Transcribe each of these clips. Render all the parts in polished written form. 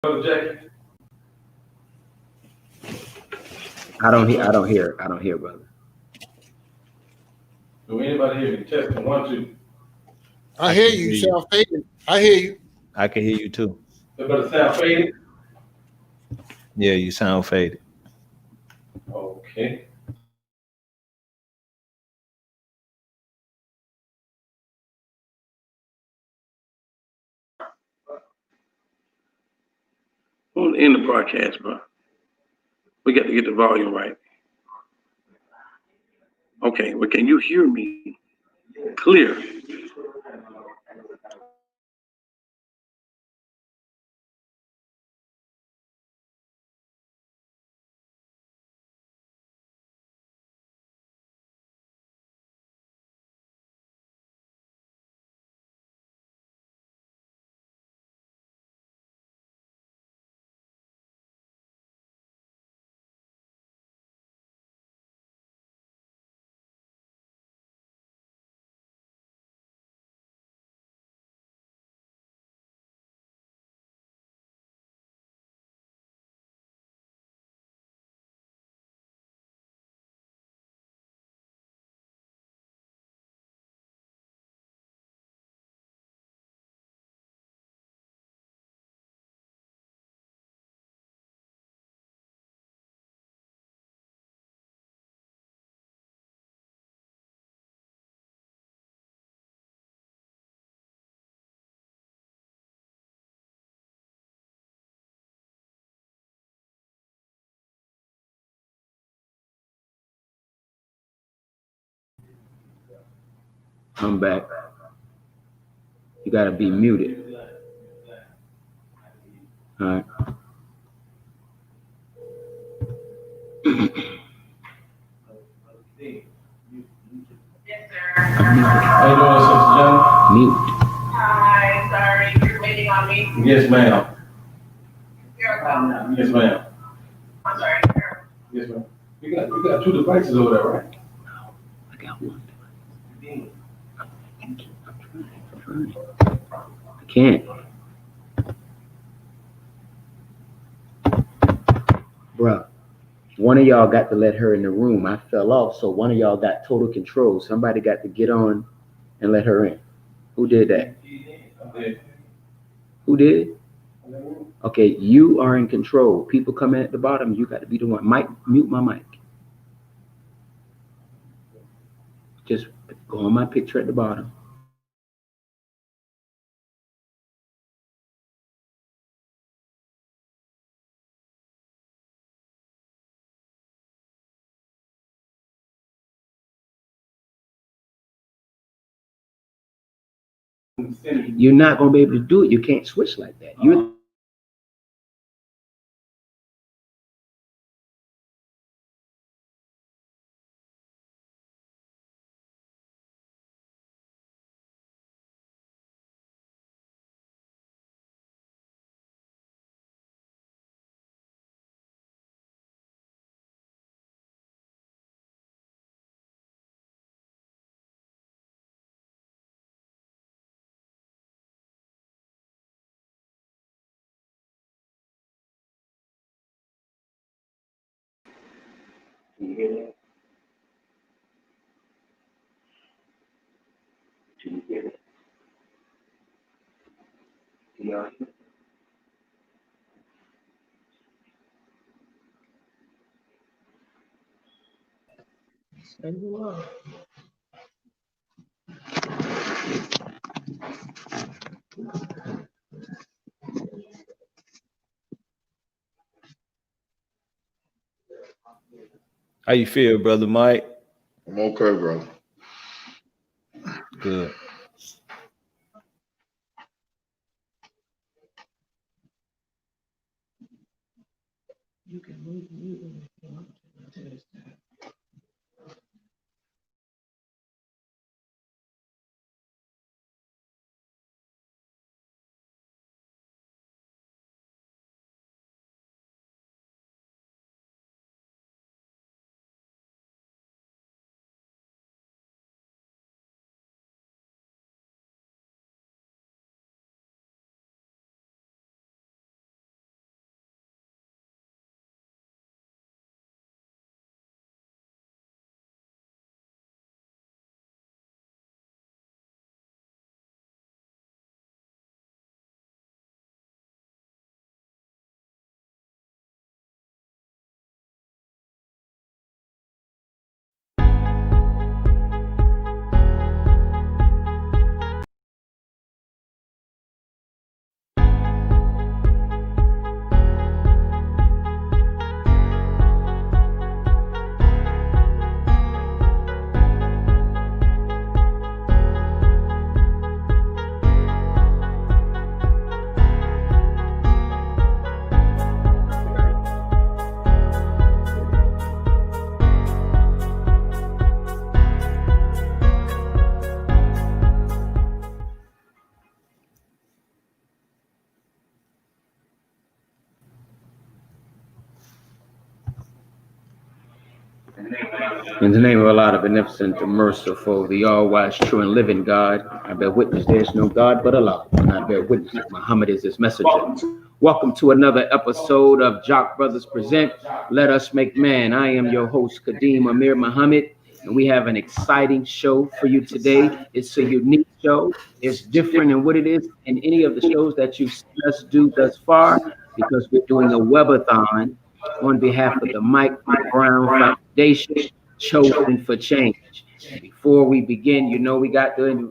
Brother Jackie? I don't hear, brother. Do anybody hear me? Testing, 1, 2. I hear you. You sound faded. I hear you. I can hear you too. Does brother sound faded? Yeah, you sound faded. Okay. We'll end the broadcast, bro. We got to get the volume right. Okay, well, can you hear me clear? I'm back. You gotta be muted. All right. How you doing, Sister John? Mute. Hi, sorry, you're waiting on me. Yes, ma'am. Here I come. Yes, ma'am. I'm sorry. Yes, ma'am. You got 2 devices over there, right? I got one. I'm trying. I can't. Bruh, one of y'all got to let her in the room. I fell off, so one of y'all got total control. Somebody got to get on and let her in. Who did that? Who did? Okay, you are in control. People coming at the bottom, you got to be the one. Mike, mute my mic. Just go on my picture at the bottom. You're not going to be able to do it. You can't switch like that. You're Can you hear that? Can you hear it? Can y'all hear it? How you feel, brother Mike? I'm okay, brother. Good. You can mute them if you want to until it's time. In the name of Allah, the beneficent, the merciful, the all-wise, true and living God, I bear witness there is no God but Allah, and I bear witness that Muhammad is his messenger. Welcome to another episode of Jock Brothers Present, Let Us Make Man. I am your host, Kadeem Amir Muhammad, and we have an exciting show for you today. It's a unique show. It's different in what it is in any of the shows that you've seen us do thus far, because we're doing a webathon on behalf of the Mike Brown Foundation, Chosen for Change. And before we begin, you know we got to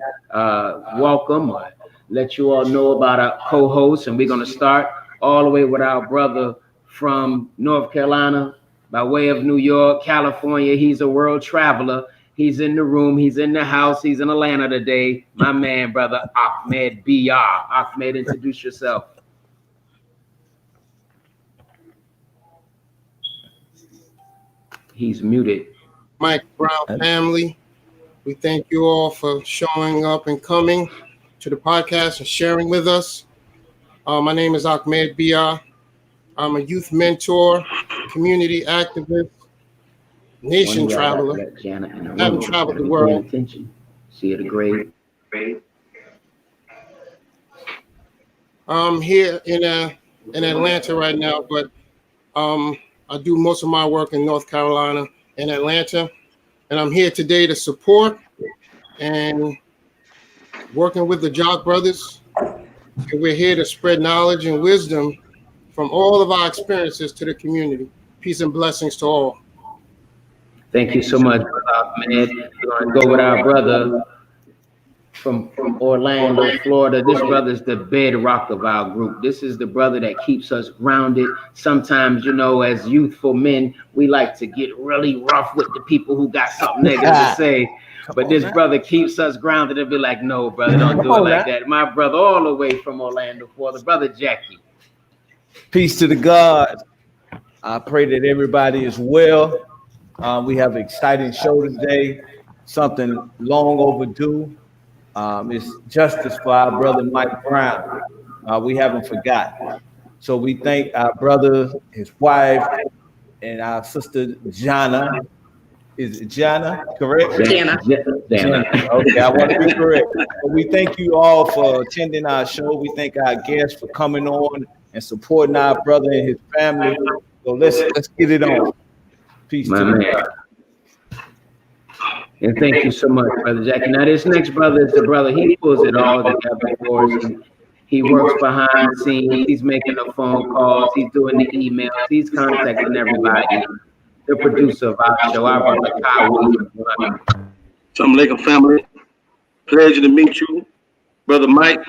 welcome or let you all know about our co-hosts, and we're going to start all the way with our brother from North Carolina, by way of New York, California. He's a world traveler. He's in the room. He's in the house. He's in Atlanta today. My man, brother Ahmed BR. Ahmed, introduce yourself. He's muted. Mike Brown family, we thank you all for showing up and coming to the podcast and sharing with us. My name is Ahmed BR. I'm a youth mentor, community activist, nation traveler. I haven't traveled the world. See the grade. I'm here in Atlanta right now, but I do most of my work in North Carolina and Atlanta, and I'm here today to support and working with the Jock Brothers. And we're here to spread knowledge and wisdom from all of our experiences to the community. Peace and blessings to all. Thank you so much, Ahmed. We're going to go with our brother from Orlando, Florida. This brother is the bedrock of our group. This is the brother that keeps us grounded. Sometimes, you know, as youthful men, we like to get really rough with the people who got something negative to say. But this brother keeps us grounded and be like, no, brother, don't do it like that. My brother all the way from Orlando, Florida, brother Jackie. Peace to the God. I pray that everybody is well. We have an exciting show today, something long overdue. It's justice for our brother Mike Brown. We haven't forgotten. So we thank our brother, his wife, and our sister Jana. Is it Jana, correct? Jana. Okay, I want to be correct. But we thank you all for attending our show. We thank our guests for coming on and supporting our brother and his family. So let's get it on. Peace My to man. you. And thank you so much, brother Jackie. Now, this next brother is the brother. He pulls it all together for us. He works behind the scenes. He's making the phone calls. He's doing the emails. He's contacting everybody. The producer of our show, our brother Kyle Williams. Assalamu alaikum, family. Pleasure to meet you, brother Mike,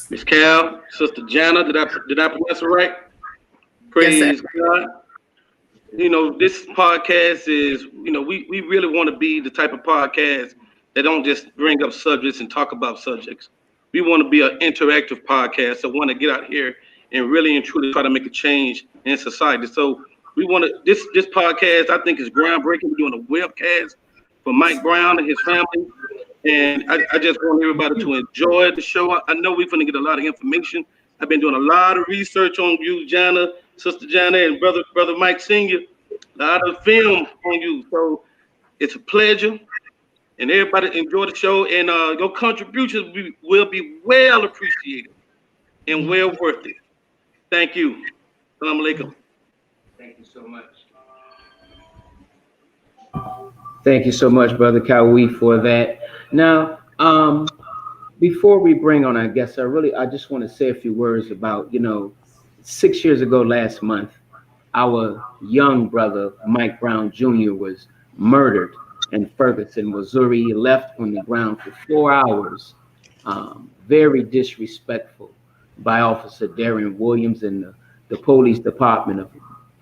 Miss Cal, sister Jana. Did I pronounce it right? Praise God. You know, this podcast is, you know, we really want to be the type of podcast that don't just bring up subjects and talk about subjects. We want to be an interactive podcast that want to get out here and really and truly try to make a change in society. So we want to, this podcast, I think, is groundbreaking. We're doing a webcast for Mike Brown and his family. And I just want everybody to enjoy the show. I know we're going to get a lot of information. I've been doing a lot of research on you, Jana, sister Jana, and brother Mike Sr. A lot of film on you. So it's a pleasure. And everybody enjoy the show. And your contributions will be well appreciated and well worth it. Thank you. Assalamu alaikum. Thank you so much. Thank you so much, brother Kawi, for that. Now, before we bring on our guests, I just want to say a few words about, 6 years ago last month, our young brother, Mike Brown Jr., was murdered in Ferguson, Missouri. He left on the ground for 4 hours, very disrespectful by Officer Darren Williams and the police department of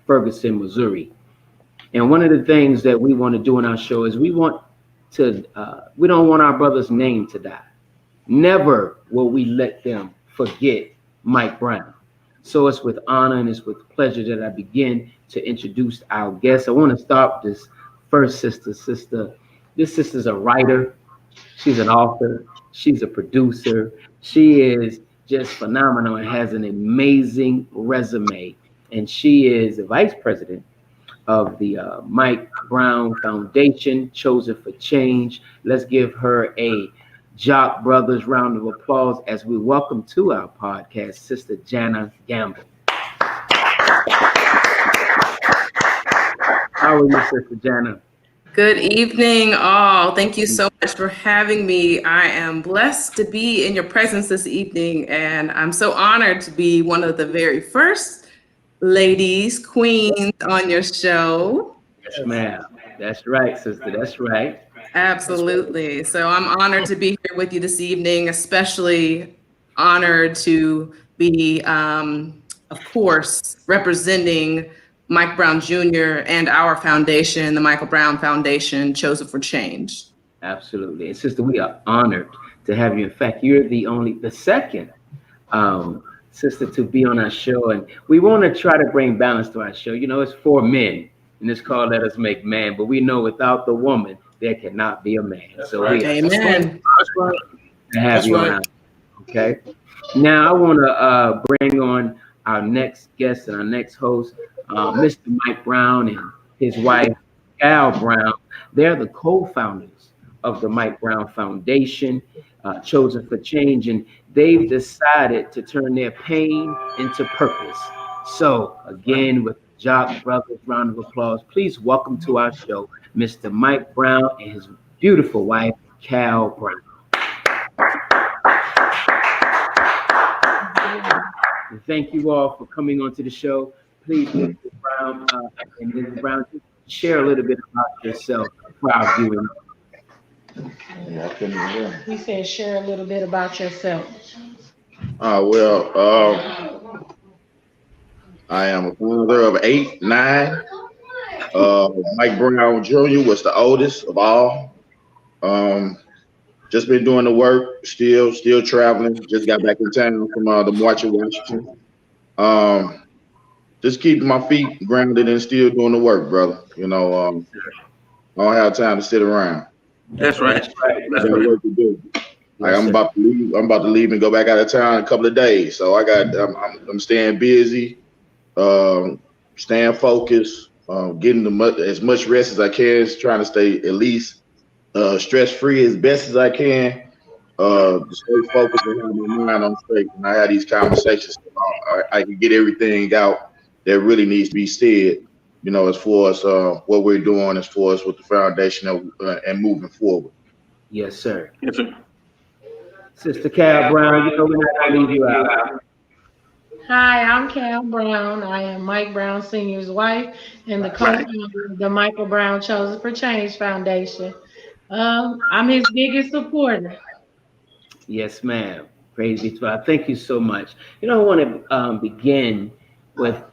Ferguson, Missouri. And one of the things that we want to do in our show is we don't want our brother's name to die. Never will we let them forget Mike Brown. So it's with honor and it's with pleasure that I begin to introduce our guests. I want to start with this first sister. This sister's a writer. She's an author. She's a producer. She is just phenomenal and has an amazing resume. And she is the vice president of the Mike Brown Foundation, Chosen for Change. Let's give her a Jock Brothers round of applause as we welcome to our podcast, Sister Jana Gamble. How are you, Sister Jana? Good evening, all. Thank you so much for having me. I am blessed to be in your presence this evening, and I'm so honored to be one of the very first ladies, queens on your show. Yes, ma'am. That's right, sister. That's right. Absolutely. So I'm honored to be here with you this evening, especially honored to be, of course, representing Mike Brown Jr. and our foundation, the Michael Brown Foundation, Chosen for Change. Absolutely. And sister, we are honored to have you. In fact, you're the second sister to be on our show. And we want to try to bring balance to our show. You know, it's for men, and it's called Let Us Make Man. But we know without the woman, there cannot be a man. So we Amen. to have you on our show. Okay. Now I want to bring on our next guest and our next host, Mr. Mike Brown and his wife, Cal Brown. They're the co-founders of the Mike Brown Foundation, Chosen for Change, and they've decided to turn their pain into purpose. So again, with Jock Brothers, round of applause, please welcome to our show, Mr. Mike Brown and his beautiful wife, Cal Brown. And thank you all for coming onto the show. Please, Mr. Brown and Ms. Brown, share a little bit about yourself for our viewing. He said, share a little bit about yourself. I am a father of 8, 9. Mike Brown Jr. was the oldest of all. Just been doing the work, still traveling. Just got back in town from the March of Washington. Just keeping my feet grounded and still doing the work, brother. You know, I don't have time to sit around. That's right. I got work to do. Like I'm about to leave. I'm about to leave and go back out of town in a couple of days. So I'm staying busy, staying focused, getting as much rest as I can, trying to stay at least stress free as best as I can. To stay focused and have my mind on straight. And I have these conversations, I can get everything out that really needs to be said, you know, as far as what we're doing, as far as with the foundation and moving forward. Yes, sir. Yes, sir. Sister Cal Brown, you know we're not going to leave you out. Hi, I'm Cal Brown. I am Mike Brown Sr.'s wife and the co-founder of the Michael Brown Chosen for Change Foundation. I'm his biggest supporter. Yes, ma'am. Praise be to God. Thank you so much. You know, I want to begin with,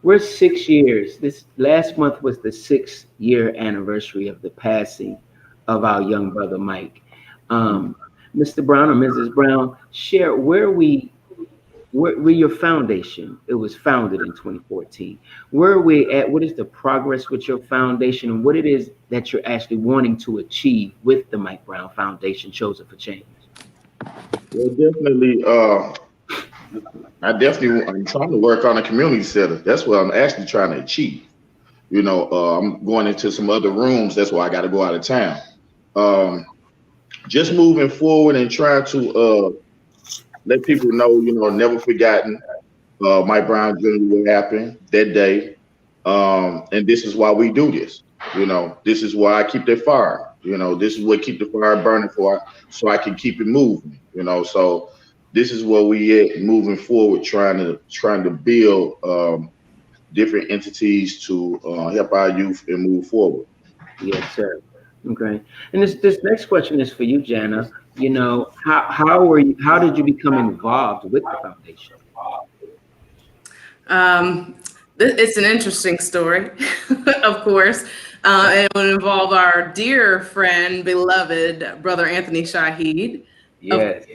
we're 6 years. This last month was the 6-year anniversary of the passing of our young brother, Mike. Mr. Brown or Mrs. Brown, share where your foundation, it was founded in 2014. Where are we at? What is the progress with your foundation and what it is that you're actually wanting to achieve with the Mike Brown Foundation, Chosen for Change? Well, definitely, I'm trying to work on a community center. That's what I'm actually trying to achieve. You know, I'm going into some other rooms. That's why I got to go out of town. Just moving forward and trying to let people know, you know, never forgotten Mike Brown Jr. what happened that day. And this is why we do this. You know, this is why I keep that fire. You know, this is what keep the fire burning for, so I can keep it moving. You know, so this is where we at moving forward, trying to build different entities to help our youth and move forward. Yes, sir. Okay. And this next question is for you, Jana. You know, how did you become involved with the foundation? It's an interesting story, of course. It would involve our dear friend, beloved brother Anthony Shaheed. Yes.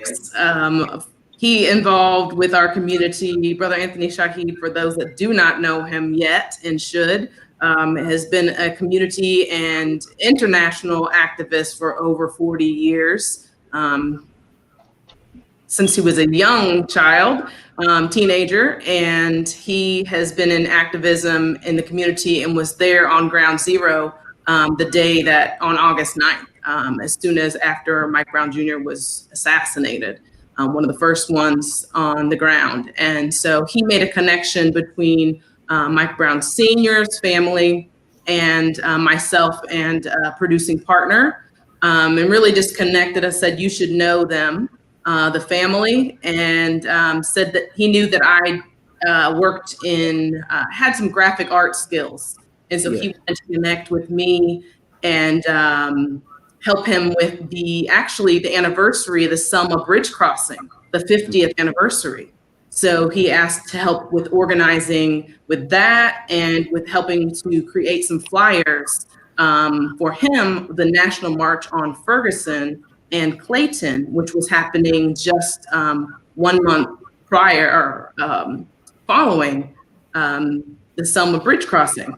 He involved with our community. Brother Anthony Shaheed, for those that do not know him yet and should, has been a community and international activist for over 40 years. since he was a young child, teenager, and he has been in activism in the community and was there on ground zero the day that on August 9th, as soon as after Mike Brown Jr. was assassinated, one of the first ones on the ground. And so he made a connection between Mike Brown Sr.'s family and myself and a producing partner, and really just connected us, said you should know them, the family, and said that he knew that I worked in, had some graphic art skills. And so he wanted to connect with me and help him with the anniversary of the Selma Bridge crossing, the 50th anniversary. So he asked to help with organizing with that and with helping to create some flyers for him, the National March on Ferguson and Clayton, which was happening just 1 month prior or following the Selma Bridge crossing.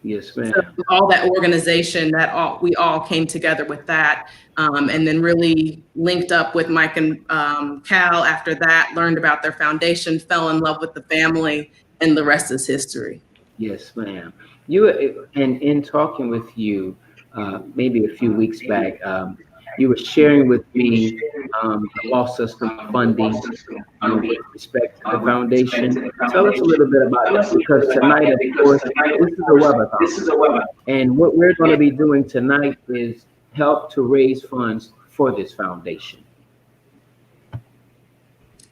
Yes, ma'am. So all that organization, we all came together with that, and then really linked up with Mike and Cal after that, learned about their foundation, fell in love with the family, and the rest is history. Yes, ma'am. And in talking with you, maybe a few weeks back, you were sharing with me the law system funding with respect to the foundation. Tell us a little bit about this, because tonight, of course, this is a webinar. And what we're going to be doing tonight is help to raise funds for this foundation.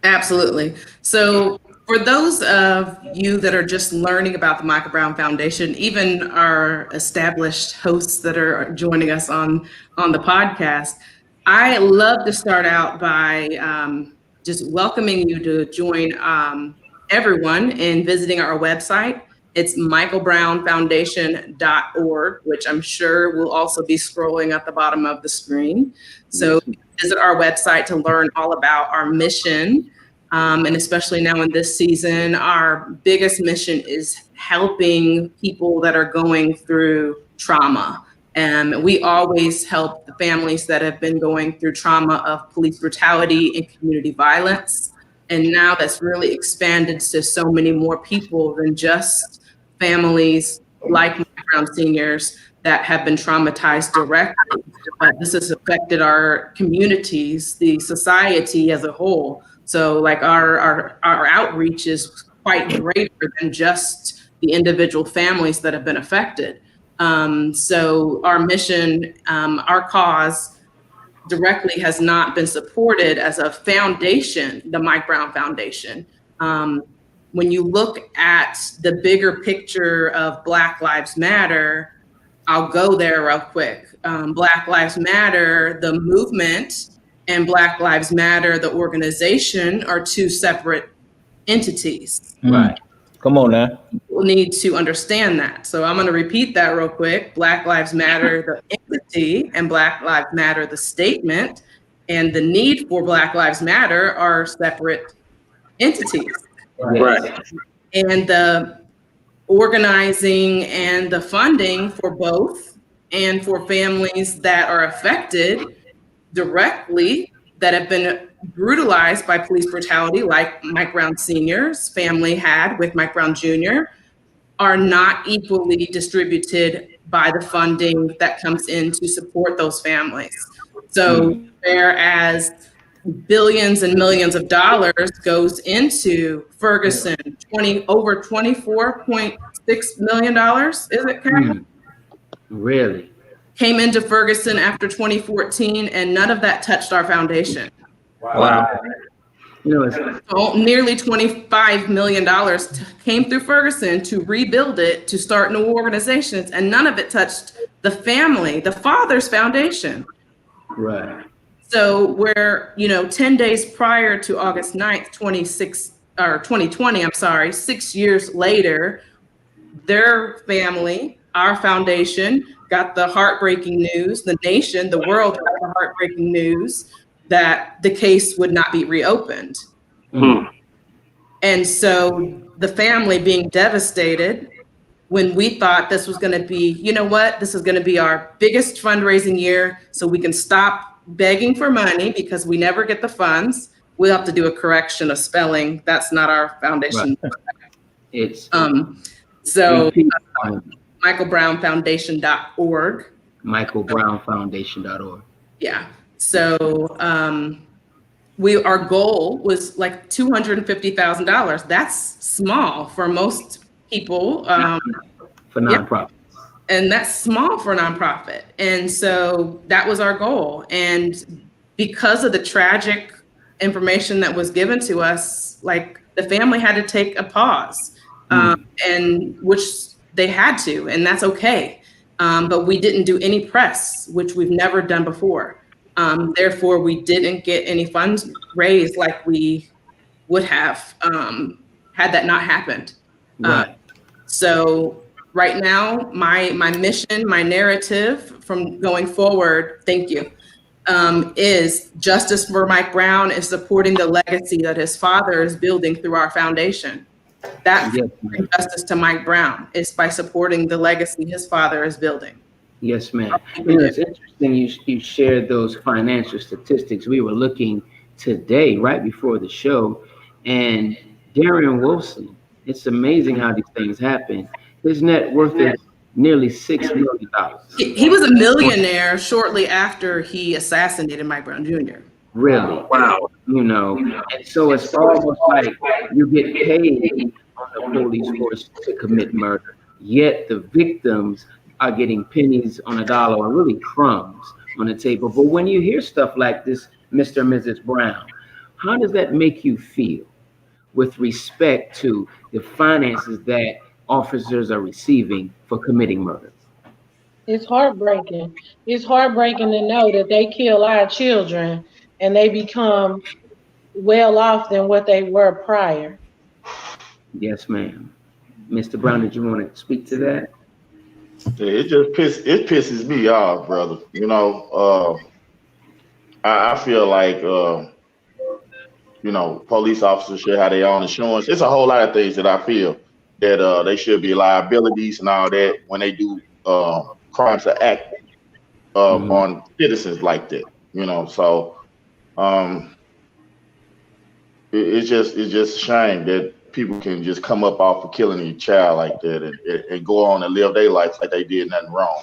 Absolutely. So for those of you that are just learning about the Michael Brown Foundation, even our established hosts that are joining us on the podcast, I love to start out by just welcoming you to join everyone in visiting our website. It's michaelbrownfoundation.org, which I'm sure will also be scrolling at the bottom of the screen. So visit our website to learn all about our mission. And especially now in this season, our biggest mission is helping people that are going through trauma. And we always help the families that have been going through trauma of police brutality and community violence. And now that's really expanded to so many more people than just families like Mike Brown Seniors that have been traumatized directly. This has affected our communities, the society as a whole. So like our outreach is quite greater than just the individual families that have been affected. So our mission, our cause directly has not been supported as a foundation, the Mike Brown Foundation. When you look at the bigger picture of Black Lives Matter, I'll go there real quick. Black Lives Matter, the movement, and Black Lives Matter, the organization, are two separate entities. Right. Come on now. People need to understand that. So I'm going to repeat that real quick. Black Lives Matter, the entity, and Black Lives Matter, the statement, and the need for Black Lives Matter are separate entities. Right. And the organizing and the funding for both, and for families that are affected directly, that have been brutalized by police brutality, like Mike Brown Sr.'s family had with Mike Brown Jr., are not equally distributed by the funding that comes in to support those families. So whereas billions and millions of dollars goes into Ferguson, over $24.6 million, is it, Karen? Really? Came into Ferguson after 2014, and none of that touched our foundation. Wow. You know, So nearly $25 million came through Ferguson to rebuild it, to start new organizations, and none of it touched the family, the father's foundation. right. So where, 10 days prior to August 9th, 2020, 6 years later, their family, our foundation, got the heartbreaking news, the nation, the world got the heartbreaking news that the case would not be reopened. And so the family being devastated, when we thought this was going to be, this is going to be our biggest fundraising year, so we can stop begging for money because we never get the funds, we'll have to do a correction of spelling. That's not our foundation. Right. It's So repeat, michaelbrownfoundation.org. michaelbrownfoundation.org. Yeah. So our goal was like $250,000. That's small for most people. For nonprofits. And that's small for a nonprofit. And so that was our goal. And because of the tragic information that was given to us, like the family had to take a pause, and which they had to, and that's okay. But we didn't do any press, which we've never done before. Therefore, we didn't get any funds raised like we would have had that not happened. Right. So right now, my mission, my narrative from going forward, thank you, is justice for Mike Brown is supporting the legacy that his father is building through our foundation. That's justice to Mike Brown is by supporting the legacy his father is building. Yes, ma'am. It's interesting you shared those financial statistics. We were looking today, right before the show, and Darren Wilson, it's amazing how these things happen. His net worth is nearly $6 million. He was a millionaire shortly after he assassinated Mike Brown Jr. Really? Wow. And so it's almost like you get paid on the police force to commit murder, yet the victims are getting pennies on a dollar or really crumbs on the table. But when you hear stuff like this, Mr. and Mrs. Brown, how does that make you feel with respect to the finances that officers are receiving for committing murder? It's heartbreaking. It's heartbreaking to know that they kill our children and they become well off than what they were prior. Yes, ma'am. Mr. Brown, did you want to speak to that? Yeah, it pisses me off, brother. I feel like police officers should have their own insurance. There's a whole lot of things that I feel that they should be liabilities and all that when they do crimes of act on citizens like that. So it's just a shame that people can just come up off of killing a child like that and go on and live their life like they did nothing wrong.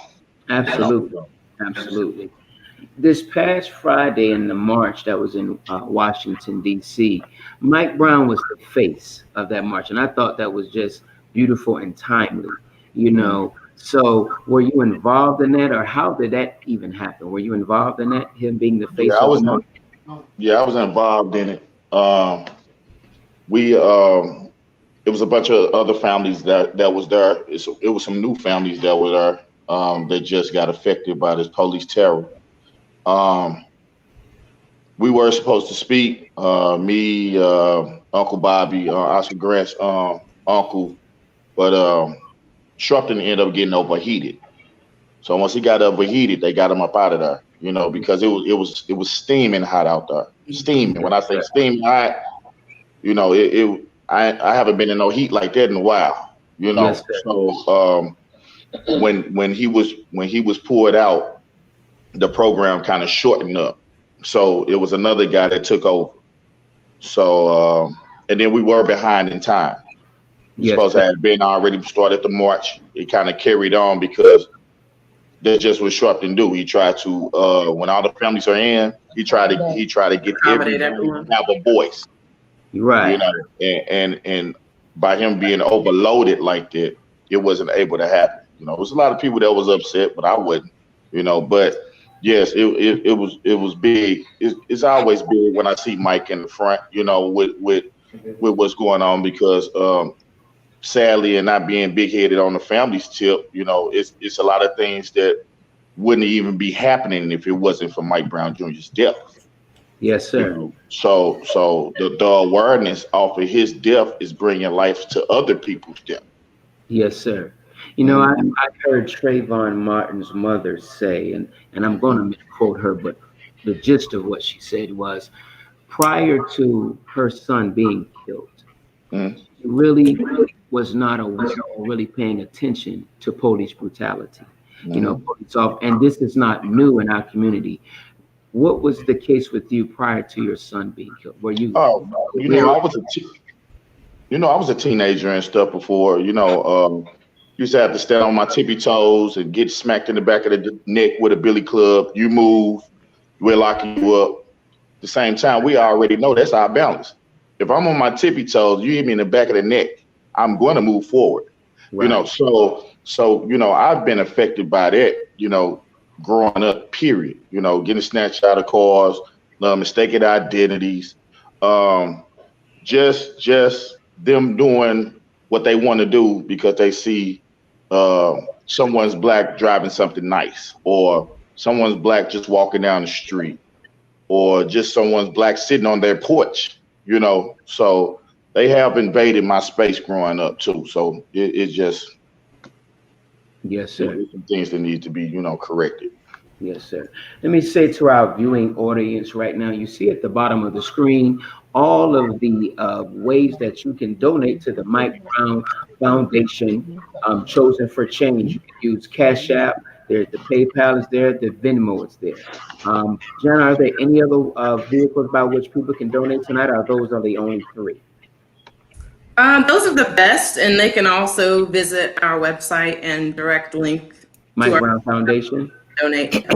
Absolutely. Absolutely. This past Friday in the march that was in Washington, D.C., Mike Brown was the face of that march. And I thought that was just beautiful and timely, So were you involved in that, or how did that even happen? Were you involved in that, him being the face of the march? Yeah, I was involved in it. It was a bunch of other families that was there. It was some new families that were there that just got affected by this police terror. We were supposed to speak, me, Uncle Bobby, Oscar Grant's uncle, but Sharpton ended up getting overheated. So once he got overheated, they got him up out of there, because it was steaming hot out there. Steaming. When I say steaming hot, I haven't been in no heat like that in a while, Yes, so when he was pulled out, the program kind of shortened up. So it was another guy that took over. So and then we were behind in time. Yes, supposed to have been already started the march. It kind of carried on because that's just what Sharpton do. He tried to when all the families are in, he tried to get everybody to have a voice. Right. And by him being overloaded like that, it wasn't able to happen. There was a lot of people that was upset, but I wouldn't. But yes, it was big. It's always big when I see Mike in the front. With what's going on, because sadly, and not being big headed on the family's tip, it's a lot of things that wouldn't even be happening if it wasn't for Mike Brown Jr.'s death. Yes, sir. So the awareness off of his death is bringing life to other people's death. Yes, sir. I heard Trayvon Martin's mother say, and I'm going to misquote her, but the gist of what she said was, prior to her son being killed, she really was not aware or really paying attention to police brutality. Police and this is not new in our community. What was the case with you prior to your son being killed? Were you? Oh, I was a teenager and stuff before. Used to have to stand on my tippy toes and get smacked in the back of the neck with a billy club. You move, we're locking you up. At the same time, we already know that's our balance. If I'm on my tippy toes, you hit me in the back of the neck, I'm going to move forward. Right. So I've been affected by that, growing up, period. Getting snatched out of cars, mistaken identities, just them doing what they want to do because they see someone's black driving something nice, or someone's black just walking down the street, or just someone's black sitting on their porch, So they have invaded my space growing up too. So it's just, yes, sir. Some things that need to be, corrected. Yes, sir. Let me say to our viewing audience right now, you see at the bottom of the screen all of the ways that you can donate to the Mike Brown Foundation, Chosen for Change. You can use Cash App. There's the PayPal is there. The Venmo is there. Jen, are there any other vehicles by which people can donate tonight, or those are the only three? Those are the best, and they can also visit our website and direct link Mike to Brown Foundation. Donate.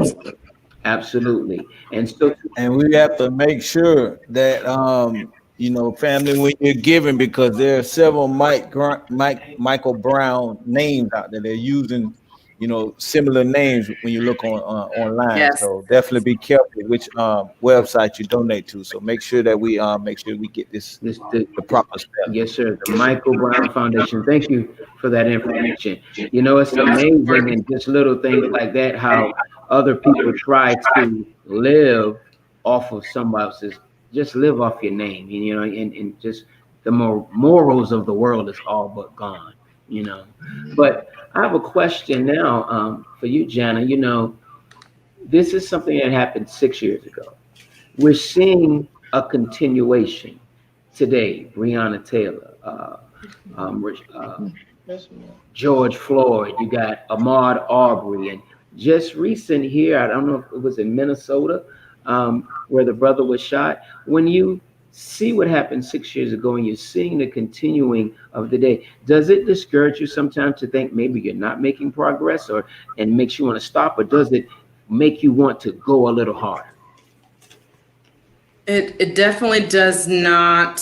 Absolutely. And we have to make sure that family, when you're giving, because there are several Michael Brown names out there. They're using similar names when you look online. Yes. So definitely be careful which website you donate to. So make sure that we get the proper step. Yes, sir. The Michael Brown Foundation. Thank you for that information. It's amazing in just little things like that, how other people try to live off of somebody else's, just live off your name, and just the morals of the world is all but gone, But I have a question now for you, Jana. This is something that happened 6 years ago. We're seeing a continuation today. Breonna Taylor, George Floyd, you got Ahmaud Arbery, and just recent here, I don't know if it was in Minnesota, where the brother was shot. When you see what happened 6 years ago and you're seeing the continuing of the day, does it discourage you sometimes to think maybe you're not making progress, and makes you want to stop, or does it make you want to go a little harder? It definitely does not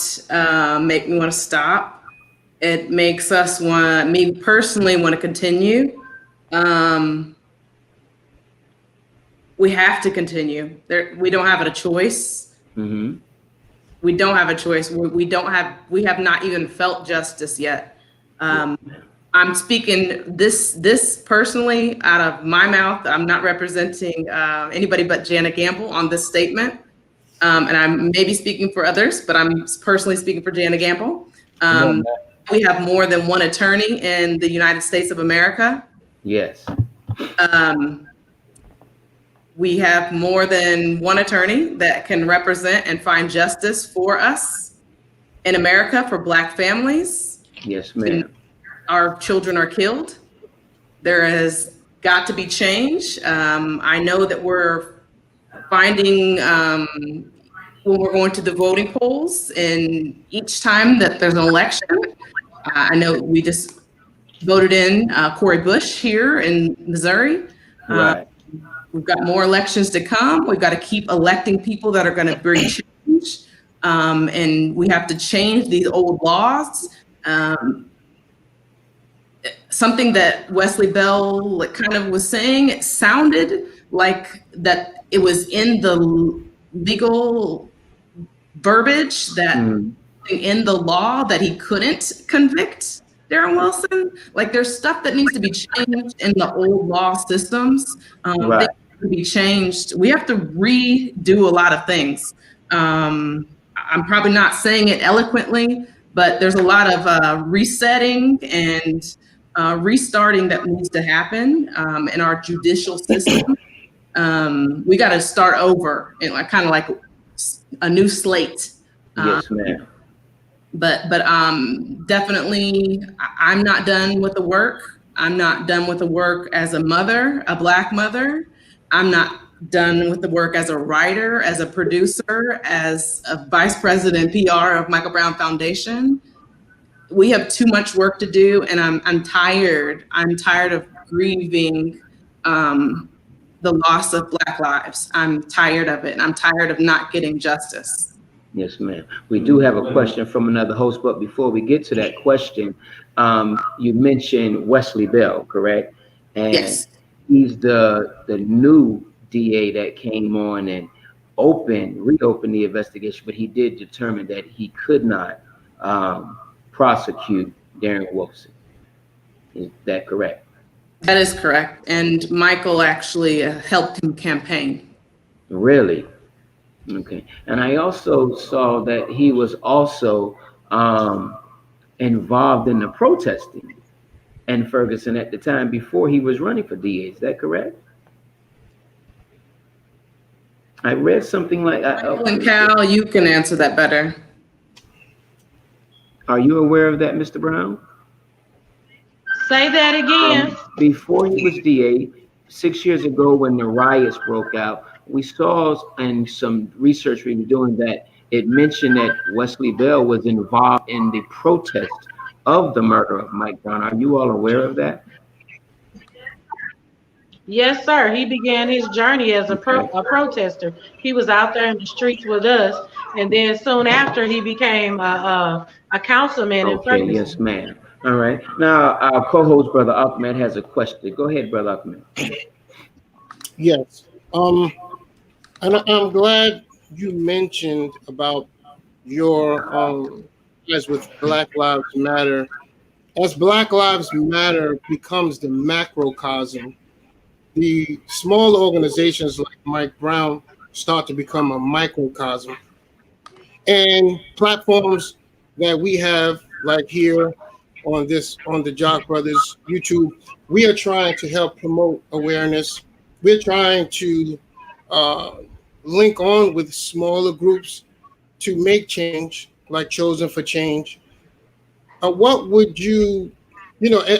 make me want to stop. It makes us me personally want to continue. We have to continue. We don't have a choice. Mm-hmm. We don't have a choice. We have not even felt justice yet. I'm speaking this personally out of my mouth. I'm not representing anybody but Jana Gamble on this statement. And I'm maybe speaking for others, but I'm personally speaking for Jana Gamble. We have more than one attorney in the United States of America. Yes. We have more than one attorney that can represent and find justice for us in America, for Black families. Yes, ma'am. Our children are killed. There has got to be change. I know that we're finding when we're going to the voting polls, and each time that there's an election, I know we just voted in Cori Bush here in Missouri. Right. We've got more elections to come. We've got to keep electing people that are going to bring change. And we have to change these old laws. Something that Wesley Bell kind of was saying, it sounded like that it was in the legal verbiage that in the law that he couldn't convict Darren Wilson. Like, there's stuff that needs to be changed in the old law systems. Right. That need to be changed. We have to redo a lot of things. I'm probably not saying it eloquently, but there's a lot of resetting and restarting that needs to happen in our judicial system. We got to start over, and kind of like a new slate. Yes, ma'am. But definitely, I'm not done with the work. I'm not done with the work as a mother, a Black mother. I'm not done with the work as a writer, as a producer, as a vice president PR of Michael Brown Foundation. We have too much work to do, and I'm tired. I'm tired of grieving the loss of Black lives. I'm tired of it. I'm tired of not getting justice. Yes, ma'am. We do have a question from another host, but before we get to that question, you mentioned Wesley Bell, correct? And Yes. he's the new DA that came on and reopened the investigation, but he did determine that he could not prosecute Darren Wilson. Is that correct? That is correct. And Michael actually helped him campaign. Really? Okay. And I also saw that he was also involved in the protesting in Ferguson at the time before he was running for DA. Is that correct? I read something like that. Michael and Cal, you can answer that better. Are you aware of that, Mr. Brown? Say that again. Before he was DA, 6 years ago when the riots broke out, we saw in some research we were doing that it mentioned that Wesley Bell was involved in the protest of the murder of Mike Brown. Are you all aware of that? Yes, sir. He began his journey as a protester. He was out there in the streets with us, and then soon after he became a councilman in Okay, Ferguson. yes, ma'am. All right. Now, our co-host, Brother Ahmed, has a question. Go ahead, Brother Ahmed. Yes. And I'm glad you mentioned about your as with Black Lives Matter. As Black Lives Matter becomes the macrocosm, the small organizations like Mike Brown start to become a microcosm. And platforms that we have, like here on the Jock Brothers YouTube, we are trying to help promote awareness. We're trying to link on with smaller groups to make change, like Chosen for Change. What would you,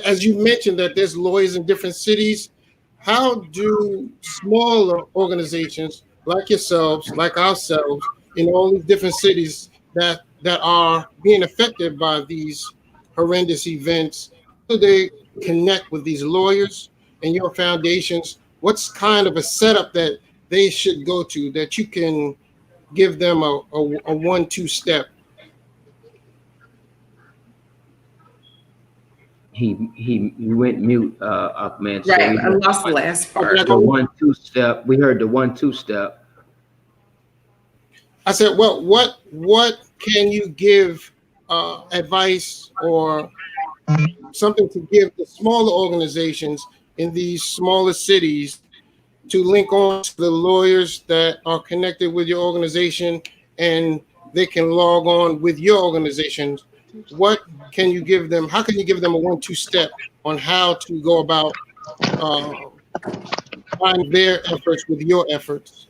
as you mentioned that there's lawyers in different cities, how do smaller organizations like yourselves, like ourselves, in all these different cities that are being affected by these horrendous events, so they connect with these lawyers and your foundations? What's kind of a setup that they should go to that you can give them a 1-2 step? He went mute, Ahmed. So Right, I lost the last part. the 1-2 step. We heard the 1-2 step. I said, well, what can you give advice or something to give the smaller organizations in these smaller cities to link on to the lawyers that are connected with your organization and they can log on with your organization? What can you give them? How can you give them a 1-2 step on how to go about find their efforts with your efforts?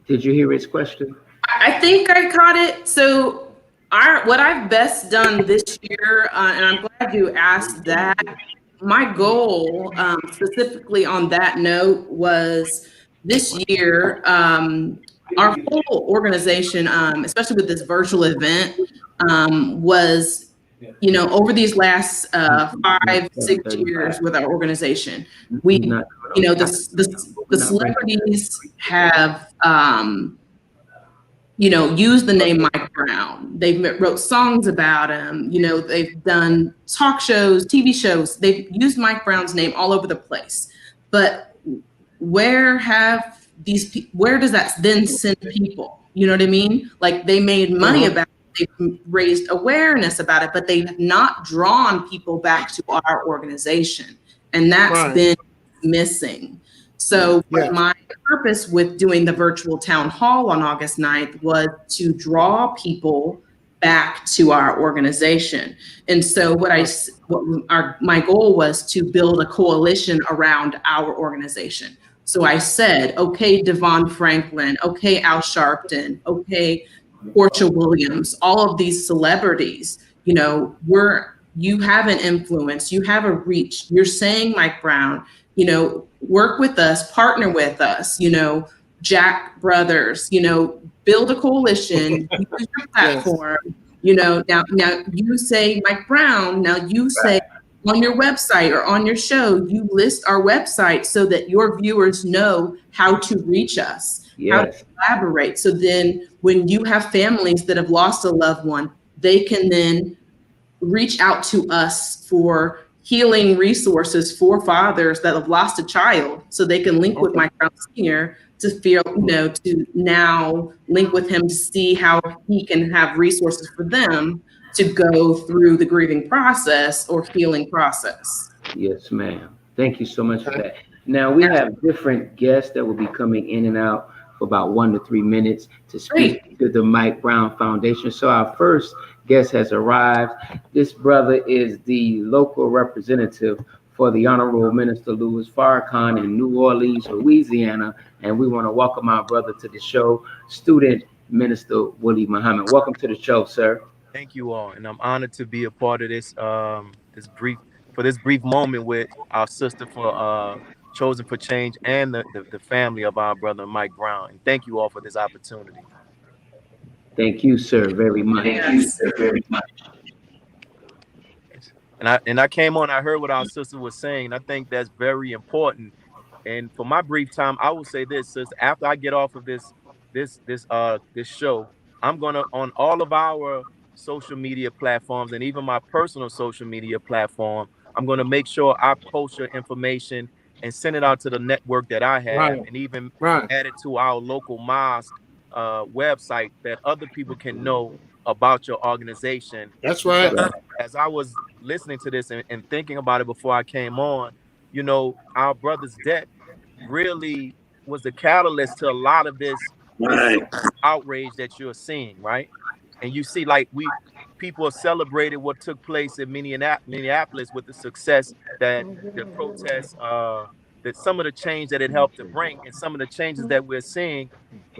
Did you hear his question? I think I caught it. So what I've best done this year, and I'm glad you asked that, my goal specifically on that note was this year, our whole organization, especially with this virtual event, was, over these last 5-6 years with our organization, we, the celebrities have, used the name Mike Brown. They've wrote songs about him. They've done talk shows, TV shows. They've used Mike Brown's name all over the place. But where does that then send people? You know what I mean? Like, they made money about it, they've raised awareness about it, but they have not drawn people back to our organization. And that's been missing. So my purpose with doing the virtual town hall on August 9th was to draw people back to our organization. And so my goal was to build a coalition around our organization. So I said, okay, Devon Franklin, okay, Al Sharpton, okay, Portia Williams, all of these celebrities, you have an influence, you have a reach, you're saying Mike Brown, work with us, partner with us, Jack Brothers, build a coalition, use your platform, now you say Mike Brown, now you say on your website or on your show, you list our website so that your viewers know how to reach us, how to collaborate. So then when you have families that have lost a loved one, they can then reach out to us for healing resources for fathers that have lost a child, so they can link with Mike Brown Sr. to feel, to now link with him to see how he can have resources for them to go through the grieving process or healing process. Yes, ma'am. Thank you so much for that. Now we have different guests that will be coming in and out for about 1 to 3 minutes to speak to the Mike Brown Foundation. So our first guest has arrived. This brother is the local representative for the Honorable Minister Louis Farrakhan in New Orleans, Louisiana. And we want to welcome our brother to the show, Student Minister Willie Muhammad. Welcome to the show, sir. Thank you all, and I'm honored to be a part of this this brief moment with our sister for Chosen for Change and the family of our brother Mike Brown. And thank you all for this opportunity. Thank you, sir, very much. And I came on, I heard what our sister was saying. I think that's very important. And for my brief time, I will say this, sister. After I get off of this show, I'm gonna, on all of our social media platforms and even my personal social media platform, I'm gonna make sure I post your information and send it out to the network that I have, and even add it to our local mosque website that other people can know about your organization. That's right. As I was listening to this and thinking about it before I came on, our brother's death really was the catalyst to a lot of this outrage that you're seeing, right? And you see, like, people have celebrated what took place in Minneapolis with the success that the protests, that some of the change that it helped to bring, and some of the changes that we're seeing.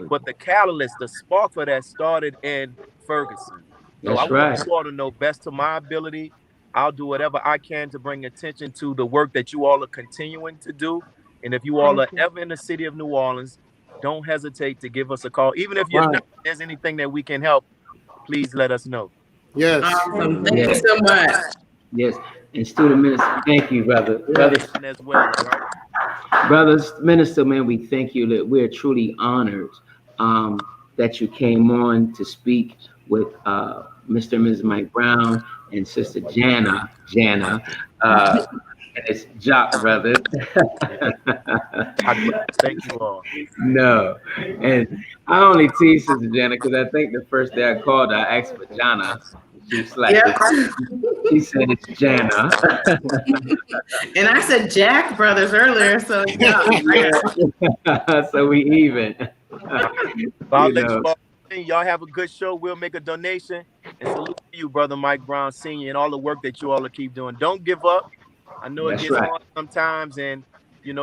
But the catalyst, the spark for that started in Ferguson. So I want you all to know, best to my ability, I'll do whatever I can to bring attention to the work that you all are continuing to do. And if you all are ever in the city of New Orleans, don't hesitate to give us a call. Even if there's anything that we can help, please let us know. Yes. Awesome. Thank you so much. Yes. And Student Minister, thank you, brother. Brothers as well, right? Brothers, Minister, man, we thank you. That we're truly honored that you came on to speak with Mr. and Ms. Mike Brown and Sister Jana. And it's Jock, brother. Thank you all. No, and I only tease Sister Jana because I think the first day I called her, I asked for Jana. She was like, she said it's Jana. And I said Jack Brothers earlier, so so we even. Y'all have a good show. We'll make a donation. And salute to you, brother Mike Brown Sr., and all the work that you all keep doing. Don't give up. I know it gets hard sometimes, and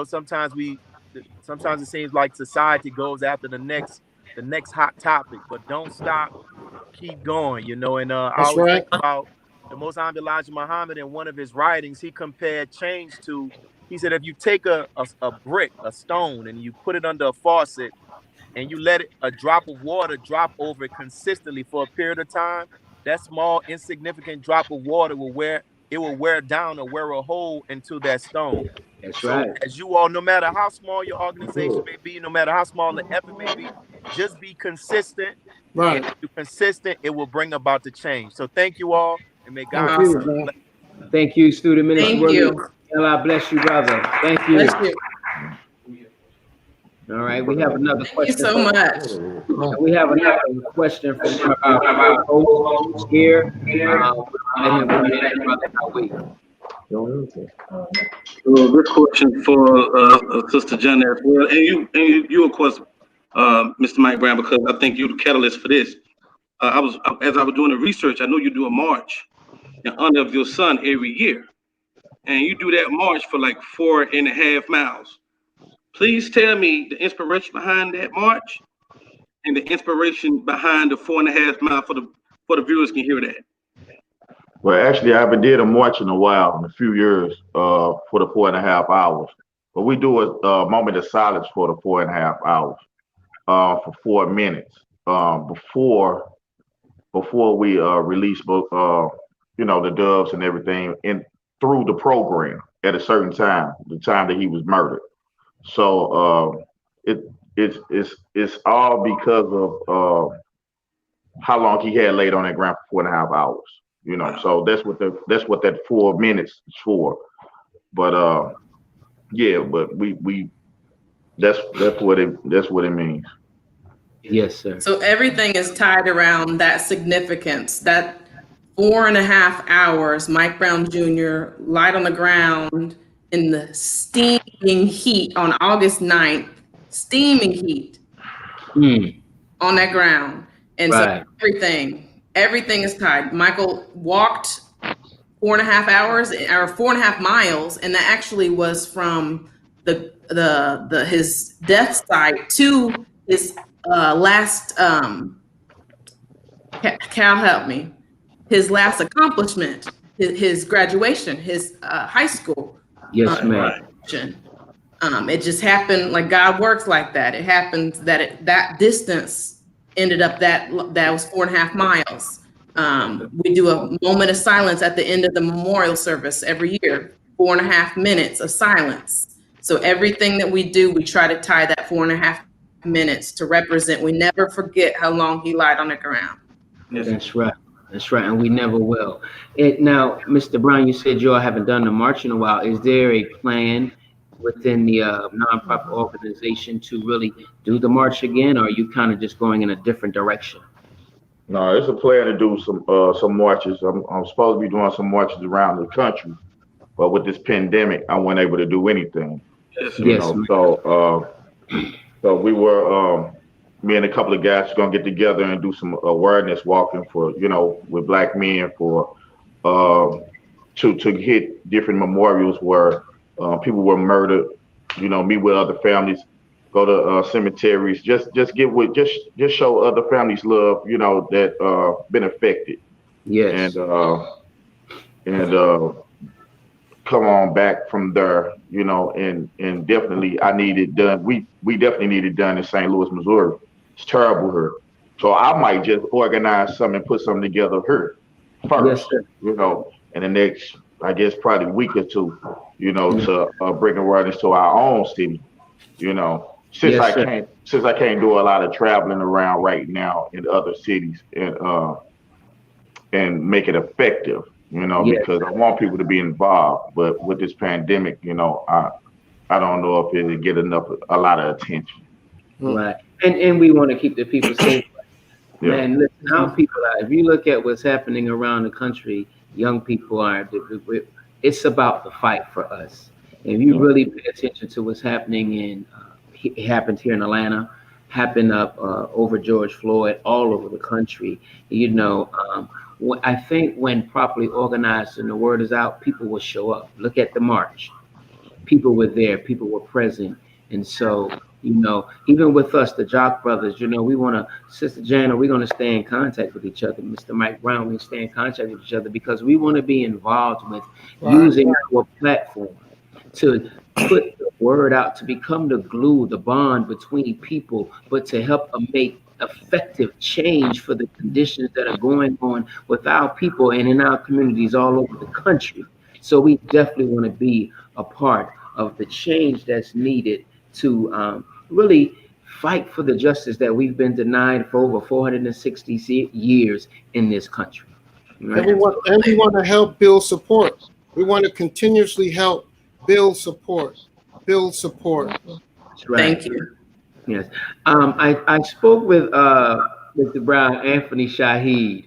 sometimes it seems like society goes after the next hot topic, but don't stop, keep going, and I always think about the Most High Elijah Muhammad. In one of his writings, he compared change to, he said, if you take a brick, a stone, and you put it under a faucet, and you let a drop of water drop over it consistently for a period of time, that small insignificant drop of water will wear down or wear a hole into that stone. That's right. As you all, no matter how small your organization may be, no matter how small the effort may be, just be consistent. Right. And if you're consistent, it will bring about the change. So thank you all, and may God bless you. Thank you, Student Minister. Thank you. God bless you, brother. Thank you. Bless you. All right, we have another question. Thank you so much. We have another question from our host here. This question for Sister Jenna as well, and you of course, Mr. Mike Brown, because I think you're the catalyst for this. As I was doing the research, I know you do a march in honor of your son every year, and you do that march for like 4.5 miles. Please tell me the inspiration behind that march and the inspiration behind the 4.5 miles for the viewers can hear that. Well, actually, I haven't did a march in a while, in a few years, for the 4.5 hours. but we do a moment of silence for the 4.5 hours, for 4 minutes, before we release, the doves and everything, and through the program at a certain time, the time that he was murdered. So it's all because of how long he had laid on that ground for 4.5 hours. So that's what that 4 minutes is for. But but we that's what it means. Yes, sir. So everything is tied around that significance, that 4.5 hours, Mike Brown Jr. lied on the ground in the steaming heat on August 9th, steaming heat on that ground. And Right. so everything is tied. Michael walked 4.5 hours or 4.5 miles, and that actually was from his death site to his last Cal, help me. His last accomplishment, his graduation, his high school. Yes, ma'am. It just happened, like God works like that. It happens that that distance ended up that was 4.5 miles. We do a moment of silence at the end of the memorial service every year, 4.5 minutes of silence. So everything that we do, we try to tie that 4.5 minutes to represent. We never forget how long he lied on the ground. That's right. That's right, and we never will. Now, Mr. Brown, you said you all haven't done the march in a while. Is there a plan within the nonprofit organization to really do the march again, or are you kind of just going in a different direction? No, it's a plan to do some marches. I'm supposed to be doing some marches around the country, but with this pandemic, I wasn't able to do anything. So we were, me and a couple of guys gonna get together and do some awareness walking for, with Black men for to hit different memorials where people were murdered. Meet with other families, go to cemeteries, just show other families love, that been affected. Yes. And come on back from there, and definitely I need it done. We definitely need it done in St. Louis, Missouri. It's terrible here. So I might just organize something and put something together here first, yes, in the next, I guess, probably week or two, to bring awareness to our own city, since yes, I can't do a lot of traveling around right now in other cities and make it effective, because I want people to be involved. But with this pandemic, I don't know if it'll get a lot of attention. Right. And we want to keep the people safe. Yeah. Man, listen, how people are. If you look at what's happening around the country, young people are. It's about the fight for us. If you really pay attention to what's happening it happened here in Atlanta, happened up over George Floyd, all over the country. I think when properly organized and the word is out, people will show up. Look at the march. People were there. People were present. And so, even with us, the Jock Brothers, we want to, Sister Jana, we're going to stay in contact with each other. Mr. Mike Brown, we stay in contact with each other because we want to be involved with using our platform to put the word out, to become the glue, the bond between people, but to help make effective change for the conditions that are going on with our people and in our communities all over the country. So we definitely want to be a part of the change that's needed to really fight for the justice that we've been denied for over 460 years in this country. Right? And we want to help build support. We want to continuously help build support. That's right. Thank you. Yes. I spoke with Mr. Brown, Anthony Shaheed,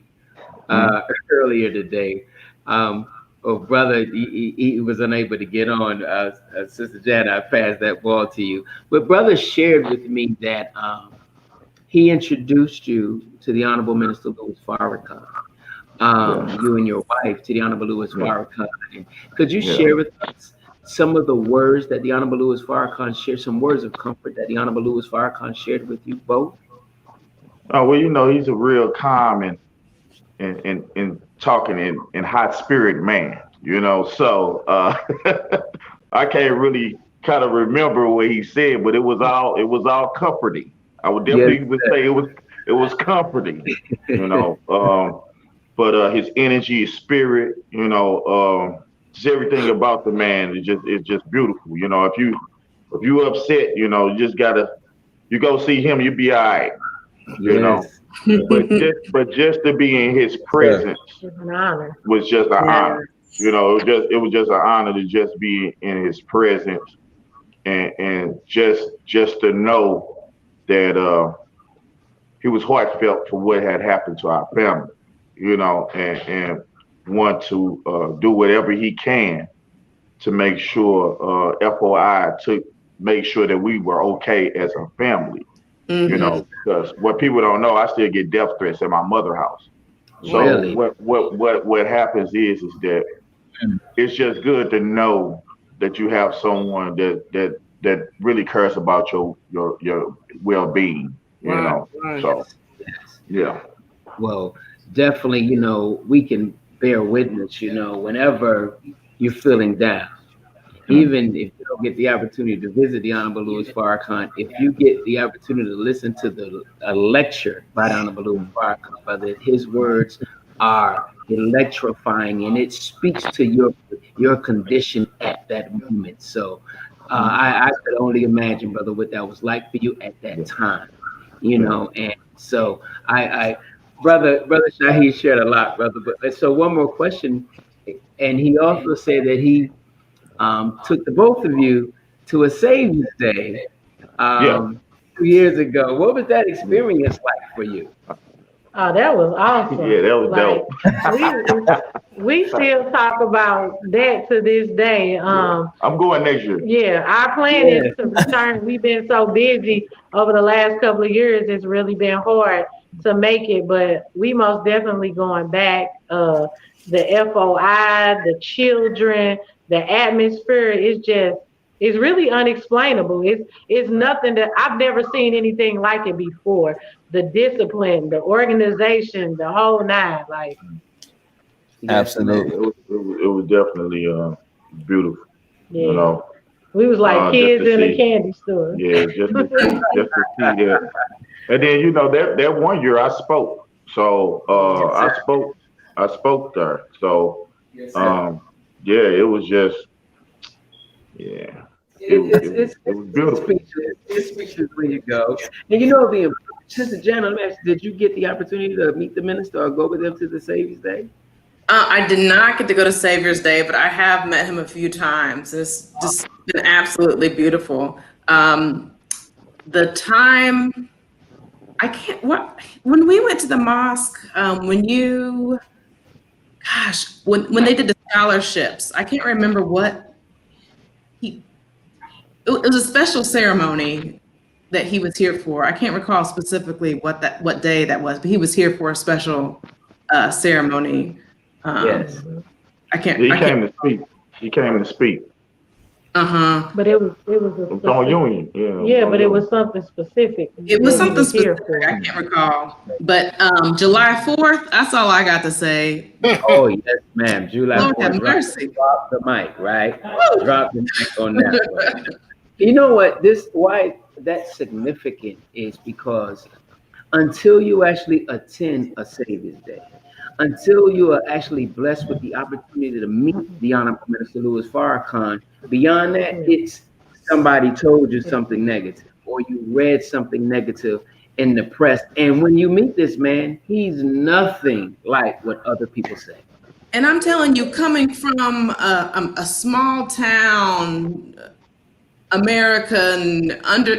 earlier today. Brother, he was unable to get on. Sister Jana, I passed that ball to you. But brother shared with me that he introduced you to the Honorable Minister Louis Farrakhan. You and your wife to the Honorable Louis Farrakhan. And could you share with us some of the words that the Honorable Louis Farrakhan shared, some words of comfort that the Honorable Louis Farrakhan shared with you both? Oh, well, he's a real calm and talking in high spirit man, so I can't really kind of remember what he said, but it was all comforting. I would definitely say it was comforting, you know. But his energy, his spirit, you know, just everything about the man is just beautiful. You know, if you upset, you know, you go see him, you'll be all right. You know. But just to be in his presence was just an honor. You know, it was just an honor to just be in his presence and just to know that he was heartfelt for what had happened to our family, you know, and want to do whatever he can to make sure FOI make sure that we were okay as a family. You know, because what people don't know, I still get death threats at my mother's house. So really? what happens is that it's just good to know that you have someone that really cares about your well-being. You know, so yeah. Well, definitely, you know, we can bear witness. You know, whenever you're feeling down. Even if you don't get the opportunity to visit the Honorable Louis Farrakhan, if you get the opportunity to listen to a lecture by the Honorable Louis Farrakhan, brother, his words are electrifying and it speaks to your condition at that moment. So I could only imagine, brother, what that was like for you at that time, you know. And so brother Shaheed shared a lot, brother. But so one more question, and he also said that he took the both of you to a Savior's Day 2 years ago. What was that experience like for you? Oh, that was awesome. Yeah, that was dope. We still talk about that to this day. I'm going next year. Yeah, our plan is to return. We've been so busy over the last couple of years. It's really been hard to make it, but we most definitely going back. The FOI, the children, the atmosphere it's really unexplainable. It's nothing that I've never seen anything like it before. The discipline, the organization, the whole nine, like. Absolutely, it was definitely beautiful. Yeah. You know, we was like kids in a candy store. Yeah, just to see that. And then you know that one year I spoke, so I spoke there. So yeah, it was just it was beautiful. It's speechless when you go. And you know, Sister Jana, did you get the opportunity to meet the minister or go with him to the Savior's Day? I did not get to go to Savior's Day, but I have met him a few times. It's just been absolutely beautiful. The time, when we went to the mosque, when they did the scholarships, I can't remember it was a special ceremony that he was here for. I can't recall specifically what day that was, but he was here for a special ceremony. Yes. He came to speak. But it was on Union. Yeah. Yeah, but it was something specific. It was something specific. I can't recall. But July 4th, that's all I got to say. Oh yes, ma'am. July 4th. Lord have mercy. Drop the mic, right? Woo! Drop the mic on that one. You know what? Why that's significant is because until you actually attend a Savior's Day, until you are actually blessed with the opportunity to meet the Honorable Minister Louis Farrakhan, beyond that, it's somebody told you something negative or you read something negative in the press. And when you meet this man, he's nothing like what other people say. And I'm telling you, coming from a small town, American,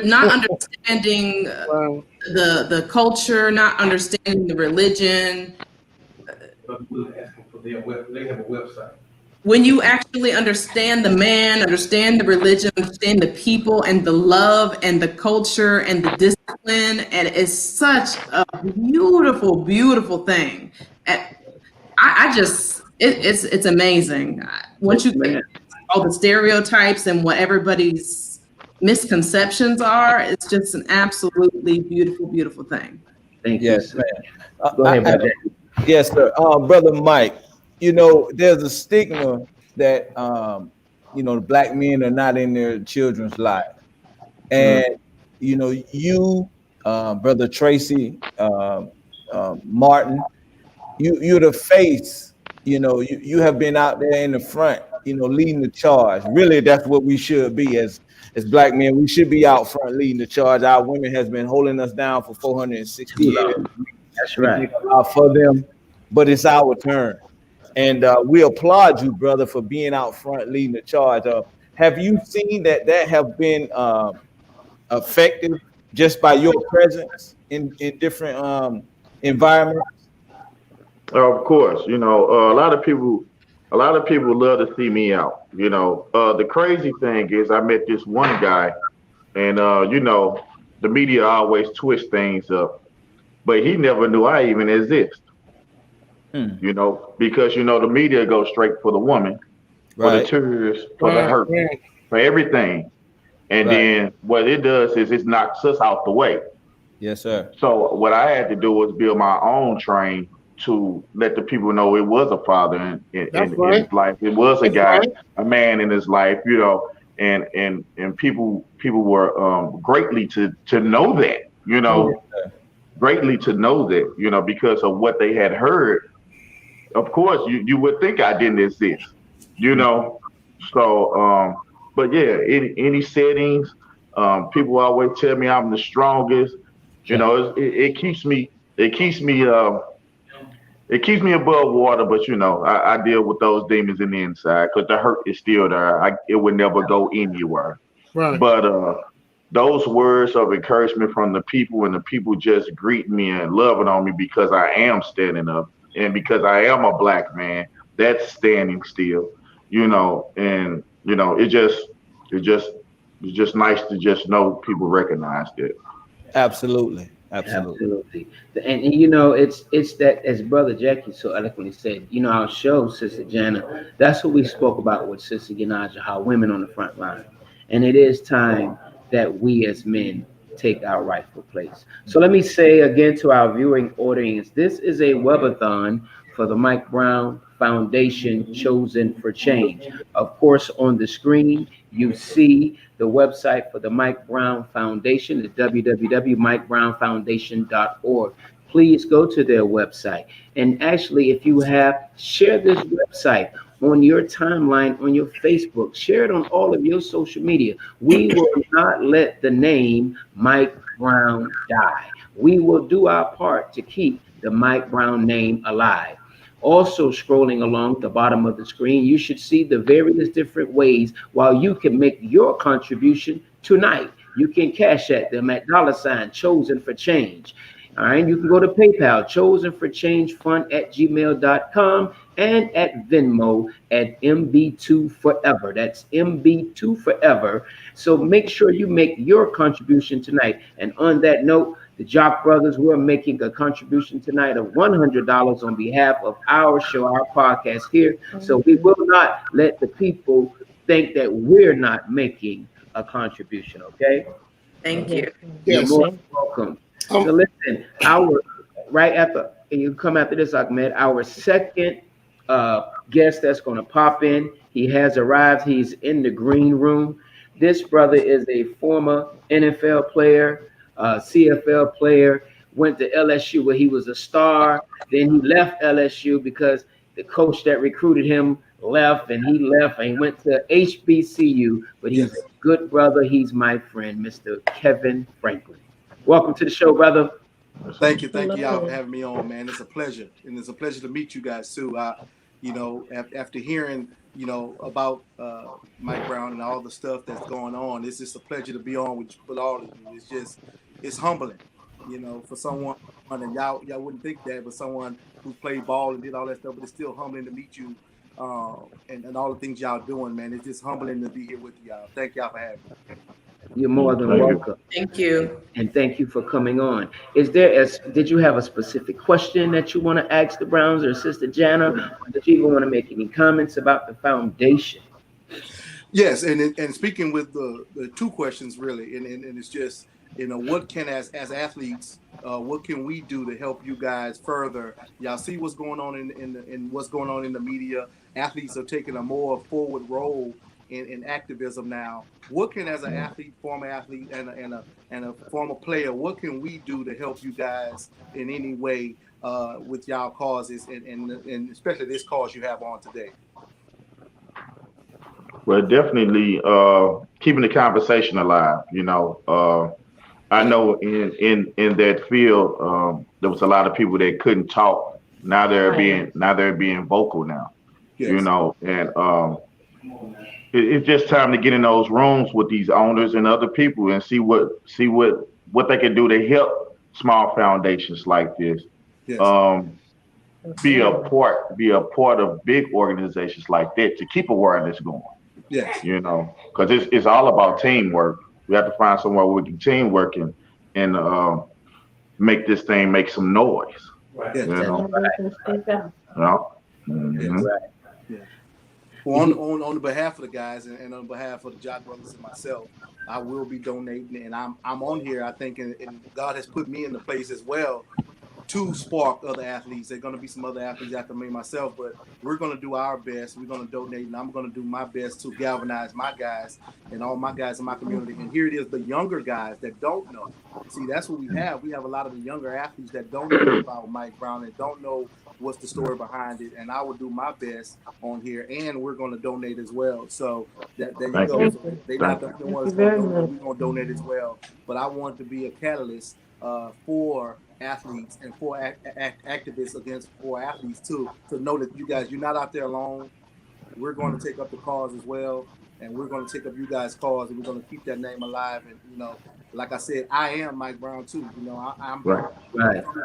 not understanding the culture, not understanding the religion. They have a website. When you actually understand the man, understand the religion, understand the people and the love and the culture and the discipline, and it's such a beautiful, beautiful thing. And it's amazing. Once you get all the stereotypes and what everybody's misconceptions are, it's just an absolutely beautiful, beautiful thing. Thank you. Yes, man. Go ahead, brother. Yes, sir. Brother Mike, you know, there's a stigma that the black men are not in their children's life. And you, Brother Tracy, Martin, you're the face. You have been out there in the front, leading the charge. Really, that's what we should be as black men. We should be out front leading the charge. Our women has been holding us down for 460 years. That's right. We a lot for them, but it's our turn. And we applaud you, brother, for being out front leading the charge. Have you seen that have been effective just by your presence in different environments? Of course, a lot of people love to see me out. The crazy thing is I met this one guy, and the media always twist things up, but he never knew I even exist. Because the media goes straight for the woman, for the tears, for the hurt, for everything. And then what it does is it knocks us out the way. Yes, sir. So what I had to do was build my own train to let the people know it was a father in his life. It was a guy, a man in his life, and people were greatly to know that, greatly to know that, because of what they had heard. Of course, you would think I didn't exist, So, but yeah, any settings, people always tell me I'm the strongest. It keeps me above water. But I deal with those demons in the inside because the hurt is still there. It would never go anywhere. Right. But those words of encouragement from the people, and the people just greeting me and loving on me because I am standing up. And because I am a black man, that's standing still, and it's just nice to just know people recognize it. Absolutely. And it's that, as Brother Jackie so eloquently said, our show, Sister Jana, that's what we spoke about with Sister Yanaja, how women on the front line. And it is time that we as men take our rightful place. So let me say again to our viewing audience, this is a webathon for the Mike Brown Foundation, Chosen for Change. Of course, on the screen, you see the website for the Mike Brown Foundation, at www.mikebrownfoundation.org. Please go to their website. And actually, if you have, share this website on your timeline, on your Facebook, share it on all of your social media. We will not let the name Mike Brown die. We will do our part to keep the Mike Brown name alive. Also, scrolling along the bottom of the screen, you should see the various different ways while you can make your contribution tonight. You can cash at them at $ Chosen for Change. All right, you can go to PayPal, chosenforchangefund@gmail.com, and at Venmo at MB2Forever. That's MB2 Forever. So make sure you make your contribution tonight. And on that note, the Jock Brothers, we're making a contribution tonight of $100 on behalf of our show, our podcast here. So we will not let the people think that we're not making a contribution, okay? Thank you. You're more welcome. So listen, right after, and you come after this, Ahmed, our second guest that's going to pop in, he has arrived. He's in the green room. This brother is a former NFL player, CFL player, went to LSU where he was a star. Then he left LSU because the coach that recruited him left, and he went to HBCU, but he's a good brother. He's my friend, Mr. Kevin Franklin. Welcome to the show, brother. Thank you y'all for having me on, man. It's a pleasure, and it's a pleasure to meet you guys too. After hearing about Mike Brown and all the stuff that's going on, it's just a pleasure to be on with all of you. It's humbling, for someone, and y'all wouldn't think that, but someone who played ball and did all that stuff, but it's still humbling to meet you, and all the things y'all doing, man. It's just humbling to be here with y'all. Thank y'all for having me. You're more than welcome. Thank you. And thank you for coming on. Did you have a specific question that you want to ask the Browns or Sister Jana? Or did you even want to make any comments about the foundation? Yes, and speaking with the two questions really, and it's just, what can as athletes, what can we do to help you guys further? Y'all see what's going on in what's going on in the media. Athletes are taking a more forward role in activism now. What can, as an athlete, former athlete, and a former player, what can we do to help you guys in any way with y'all causes and especially this cause you have on today? Well, definitely keeping the conversation alive. I know in that field there was a lot of people that couldn't talk. Now they're being vocal now. Yes. And it's just time to get in those rooms with these owners and other people and see what they can do to help small foundations like this. Yes. Be a part of big organizations like that to keep awareness going. Yes. Because it's all about teamwork. We have to find somewhere where we can teamwork and make this thing make some noise. Right. Yeah. Mm-hmm. Yeah. Well, on the behalf of the guys and on behalf of the Jock Brothers and myself, I will be donating, and I'm on here. I think, and God has put me in the place as well to spark other athletes. There are going to be some other athletes after me myself, but we're going to do our best. We're going to donate, and I'm going to do my best to galvanize my guys and all my guys in my community. And here it is, the younger guys that don't know. See, that's what we have. We have a lot of the younger athletes that don't know about Mike Brown and don't know what's the story behind it. And I will do my best on here, and we're going to donate as well. So there you go. So they're not the only ones going to donate. We're going to donate as well. But I want to be a catalyst for athletes and for activists for athletes too, to know that you guys, you're not out there alone. We're going to take up the cause as well, and we're going to take up you guys' cause, and we're going to keep that name alive. And like I said, I am Mike Brown too. I'm from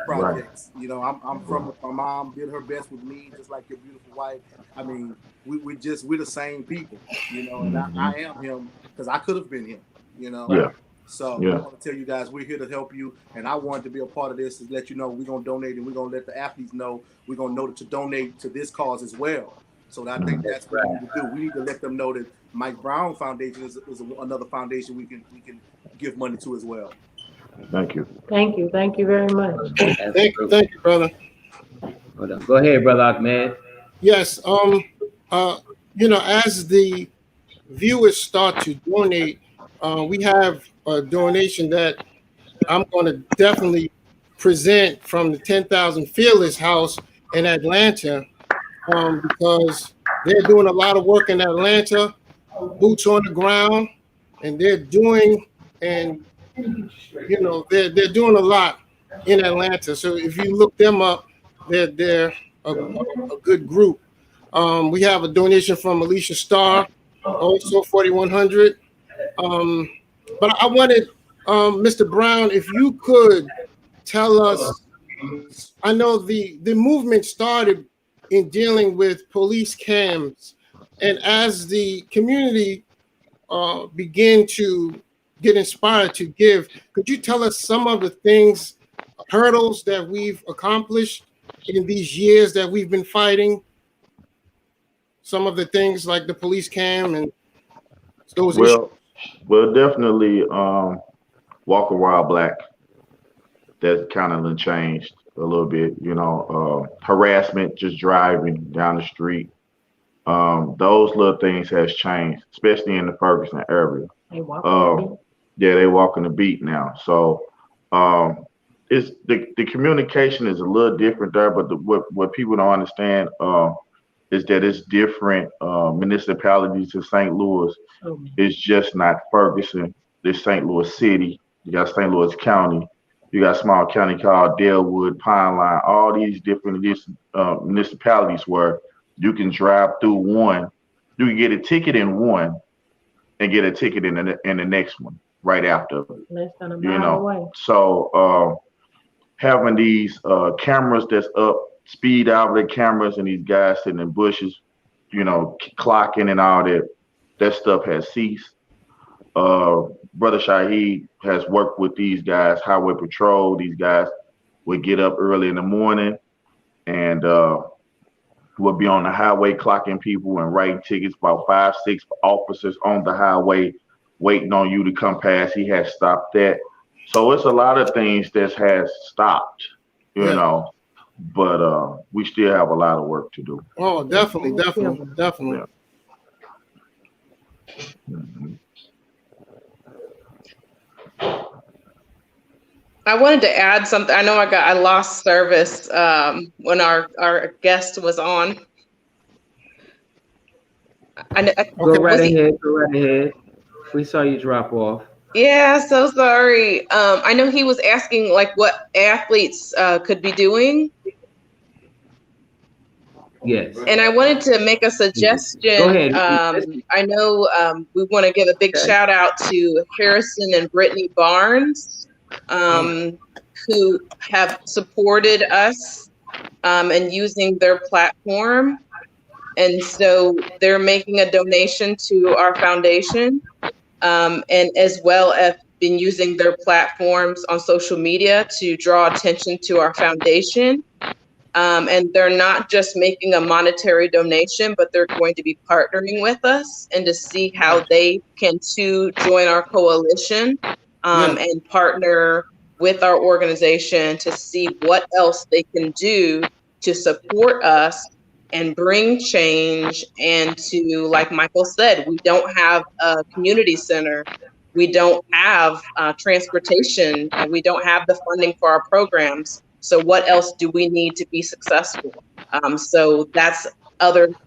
projects. I'm from, my mom did her best with me, just like your beautiful wife. I mean, we're the same people, and I am him because I could have been him, Yeah. So I want to tell you guys, we're here to help you, and I wanted to be a part of this to let you know we're going to donate, and we're going to let the athletes know we're going to know to donate to this cause as well. So I think that's what we need to do. We need to let them know that Mike Brown Foundation is another foundation we can give money to as well. Thank you. Thank you very much. Thank you, brother. Go ahead, brother Ahmed. Yes. As the viewers start to donate, we have a donation that I'm going to definitely present from the 10,000 Fearless House in Atlanta, because they're doing a lot of work in Atlanta, boots on the ground, and they're doing they're doing a lot in Atlanta. So if you look them up, they're a good group. We have a donation from Alicia Starr, also 4,100. But I wanted, Mr. Brown, if you could tell us, I know the movement started in dealing with police cams, and as the community began to get inspired to give, could you tell us some of the hurdles that we've accomplished in these years that we've been fighting? Some of the things like the police cam and those issues. Well, definitely Walker Wild Black. That kind of changed a little bit, harassment, just driving down the street. Those little things has changed, especially in the Ferguson area. They walking the beat now. So it's the communication is a little different there, but what people don't understand is that it's different municipalities in St. Louis. It's just not Ferguson. There's St. Louis City. You got St. Louis County. You got a small county called Delwood, Pine Line. All these different municipalities where you can drive through one. You can get a ticket in one and get a ticket in the next one right after. Less than a mile away. So having these cameras that's up, speed outlet cameras, and these guys sitting in bushes, clocking and all that stuff has ceased. Brother Shaheed has worked with these guys, Highway Patrol. These guys would get up early in the morning and would be on the highway clocking people and writing tickets. About 5, 6 officers on the highway waiting on you to come past. He has stopped that. So it's a lot of things that has stopped, but we still have a lot of work to do. Oh, definitely. Yeah. I wanted to add something. I know I lost service when our guest was on. Go right ahead. We saw you drop off. Yeah, so sorry. I know he was asking like what athletes could be doing. Yes. And I wanted to make a suggestion. Go ahead. I know we want to give a big shout out to Harrison and Brittany Barnes, who have supported us and using their platform. And so they're making a donation to our foundation, and as well as been using their platforms on social media to draw attention to our foundation. And they're not just making a monetary donation, but they're going to be partnering with us and to see how they can too join our coalition and partner with our organization to see what else they can do to support us and bring change. And to, like Michael said, we don't have a community center. We don't have transportation, and we don't have the funding for our programs. So what else do we need to be successful? So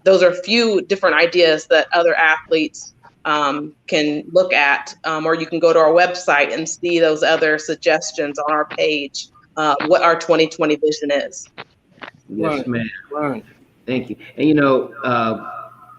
those are a few different ideas that other athletes can look at, or you can go to our website and see those other suggestions on our page, what our 2020 vision is. Yes, ma'am. Right. Thank you. And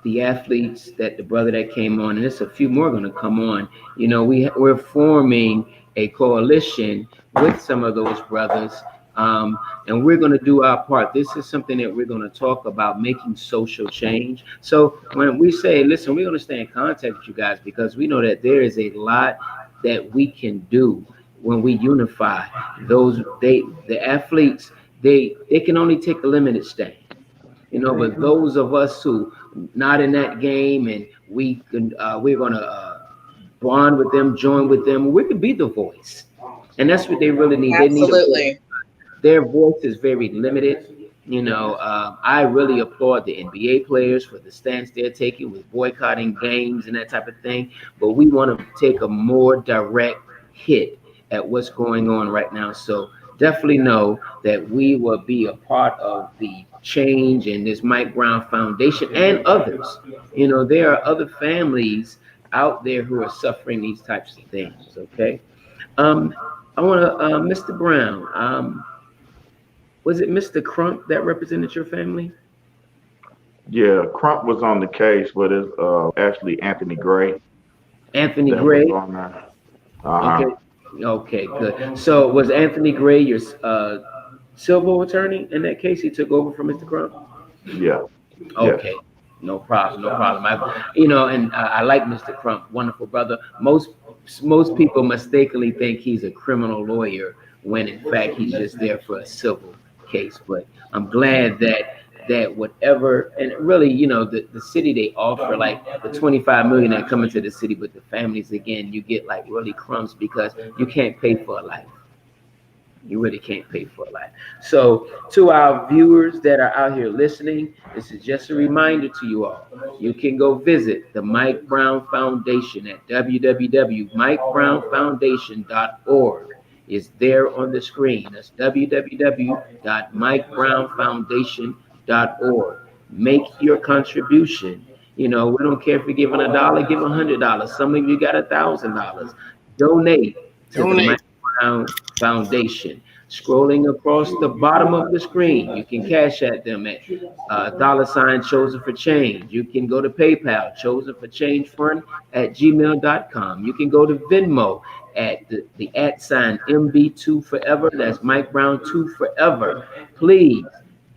the athletes that the brother that came on, and there's a few more going to come on, we're forming a coalition with some of those brothers. And we're going to do our part. This is something that we're going to talk about, making social change. So when we say, listen, we're going to stay in contact with you guys, because we know that there is a lot that we can do when we unify. The athletes, they can only take a limited stand, but those of us who not in that game, and we're going to bond with them, join with them, we can be the voice. And that's what they really need. Absolutely. Their voice is very limited. I really applaud the NBA players for the stance they're taking with boycotting games and that type of thing. But we want to take a more direct hit at what's going on right now. So definitely know that we will be a part of the change in this Mike Brown Foundation and others. There are other families out there who are suffering these types of things. Okay. I want to, Mr. Brown, was it Mr. Crump that represented your family? Yeah, Crump was on the case, but it's actually Anthony Gray. Anthony Gray? Okay, good. So was Anthony Gray your civil attorney in that case? He took over from Mr. Crump? Yeah. Okay. Yes. No problem. I like Mr. Crump, wonderful brother. Most people mistakenly think he's a criminal lawyer when in fact he's just there for a civil case. But I'm glad that whatever, and really, the city, they offer like the 25 million that come into the city, but the families, again, you get like really crumbs because you can't pay for a life. You really can't pay for a life. So to our viewers that are out here listening, this is just a reminder to you all. You can go visit the Mike Brown Foundation at www.mikebrownfoundation.org. It's there on the screen. That's www.mikebrownfoundation.org. Make your contribution. We don't care if you're giving $1, give $100. Some of you got $1,000. Donate to the Mike Brown Foundation. Scrolling across the bottom of the screen, you can cash at them at $ Chosen for Change. You can go to PayPal, Chosen for Change Fund at gmail.com. You can go to Venmo at the @ MB2 Forever. That's Mike Brown 2 Forever. Please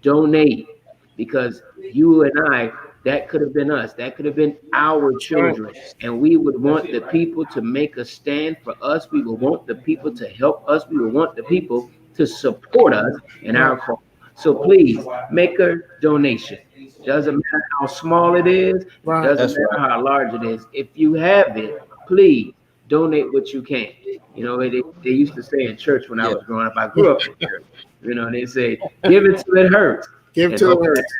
donate, because you and I, that could have been us. That could have been our children. And we would want the people to make a stand for us. We would want the people to help us. We would want the people to support us in our cause. So please make a donation. Doesn't matter how small it is. Doesn't matter how large it is. If you have it, please donate what you can. They used to say in church when I was growing up, I grew up in church. They say, give it till it hurts. Give it till it hurts.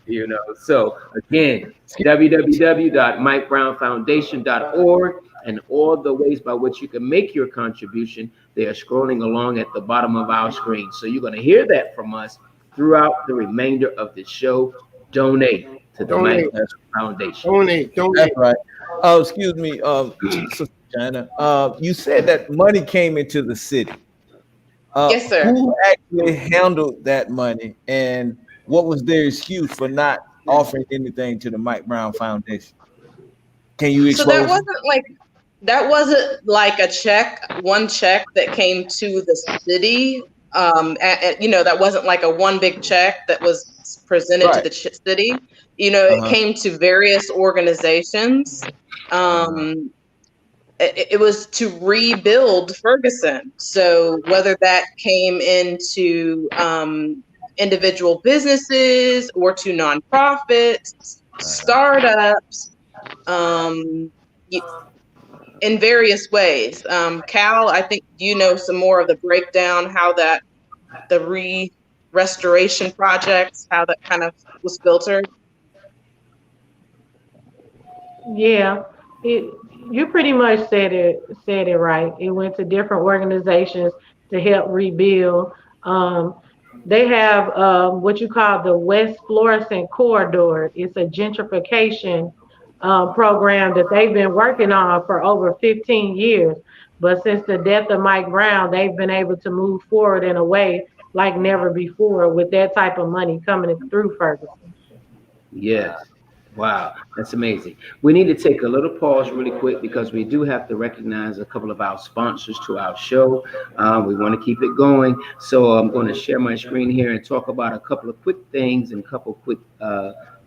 You know, so again, www.mikebrownfoundation.org, and all the ways by which you can make your contribution, they are scrolling along at the bottom of our screen. So you're going to hear that from us throughout the remainder of the show. Donate to the Mike Brown Foundation. Donate. That's right. Oh, excuse me, Sister China. You said that money came into the city. Yes, sir. Who actually handled that money, and what was their excuse for not offering anything to the Mike Brown Foundation? Can you explain? So that wasn't like a check, one check that came to the city. That wasn't like a one big check that was presented to the city. It came to various organizations. It was to rebuild Ferguson. So whether that came into individual businesses or to nonprofits, startups, in various ways. Cal, I think you know some more of the breakdown, how the restoration projects, how that kind of was filtered. Yeah, you pretty much said it right. It went to different organizations to help rebuild. They have what you call the West Florissant Corridor. It's a gentrification program that they've been working on for over 15 years. But since the death of Mike Brown, they've been able to move forward in a way like never before with that type of money coming through Ferguson. Yes. Wow, that's amazing. We need to take a little pause really quick because we do have to recognize a couple of our sponsors to our show. We want to keep it going. So I'm going to share my screen here and talk about a couple of quick things and a couple of quick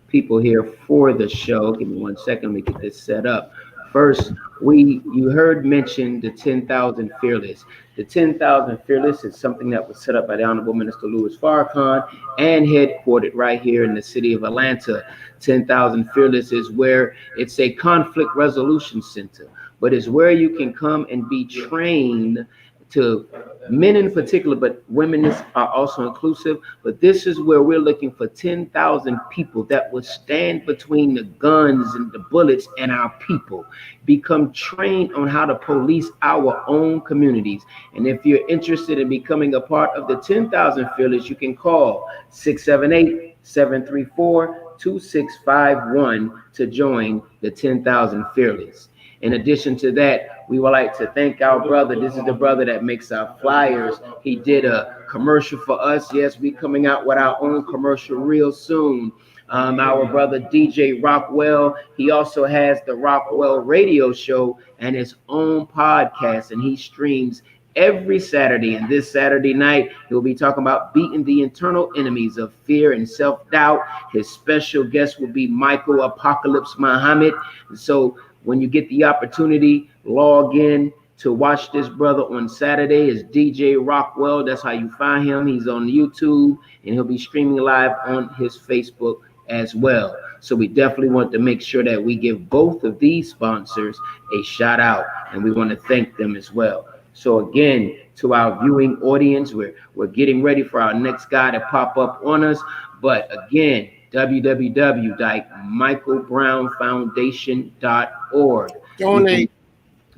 people here for the show. Give me 1 second, let me get this set up. First, you heard mentioned the 10,000 Fearless. The 10,000 Fearless is something that was set up by the Honorable Minister Louis Farrakhan and headquartered right here in the city of Atlanta. 10,000 Fearless is where it's a conflict resolution center, but it's where you can come and be trained to men in particular, but women are also inclusive. But this is where we're looking for 10,000 people that will stand between the guns and the bullets and our people, become trained on how to police our own communities. And if you're interested in becoming a part of the 10,000 Fearless, you can call 678-734-2651 to join the 10,000 Fearless. In addition to that, we would like to thank our brother. This is the brother that makes our flyers. He did a commercial for us. Yes, we coming out with our own commercial real soon. Our brother DJ Rockwell, he also has the Rockwell Radio Show and his own podcast, and he streams every Saturday. And this Saturday night, he'll be talking about beating the internal enemies of fear and self-doubt. His special guest will be Michael Apocalypse Muhammad. So when you get the opportunity, log in to watch this brother on Saturday. It's DJ Rockwell. That's how you find him. He's on YouTube, and he'll be streaming live on his Facebook as well. So we definitely want to make sure that we give both of these sponsors a shout out, and we want to thank them as well. So again, to our viewing audience, we're getting ready for our next guy to pop up on us. But again, www.michaelbrownfoundation.org. Donate.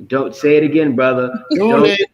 Don't say it again, brother. Donate.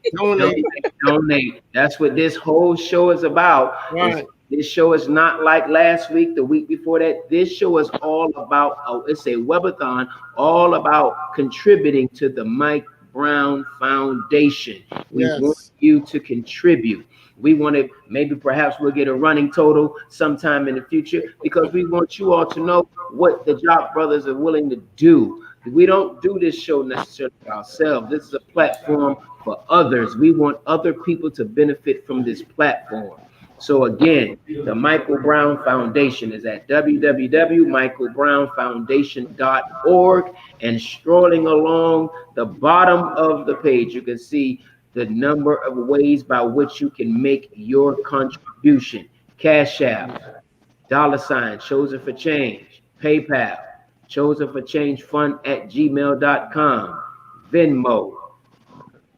That's what this whole show is about. Right. This show is not like last week, the week before that. This show is all about, it's a webathon, all about contributing to the Mike Brown Foundation. We want you to contribute. We want to, maybe perhaps we'll get a running total sometime in the future, because we want you all to know what the Jock Brothers are willing to do. We don't do this show necessarily for ourselves. This is a platform for others. We want other people to benefit from this platform. So again, the Michael Brown Foundation is at www.michaelbrownfoundation.org, and strolling along the bottom of the page, you can see the number of ways by which you can make your contribution. Cash App, $ Chosen for Change, PayPal, Chosen for Change Fund at gmail.com, Venmo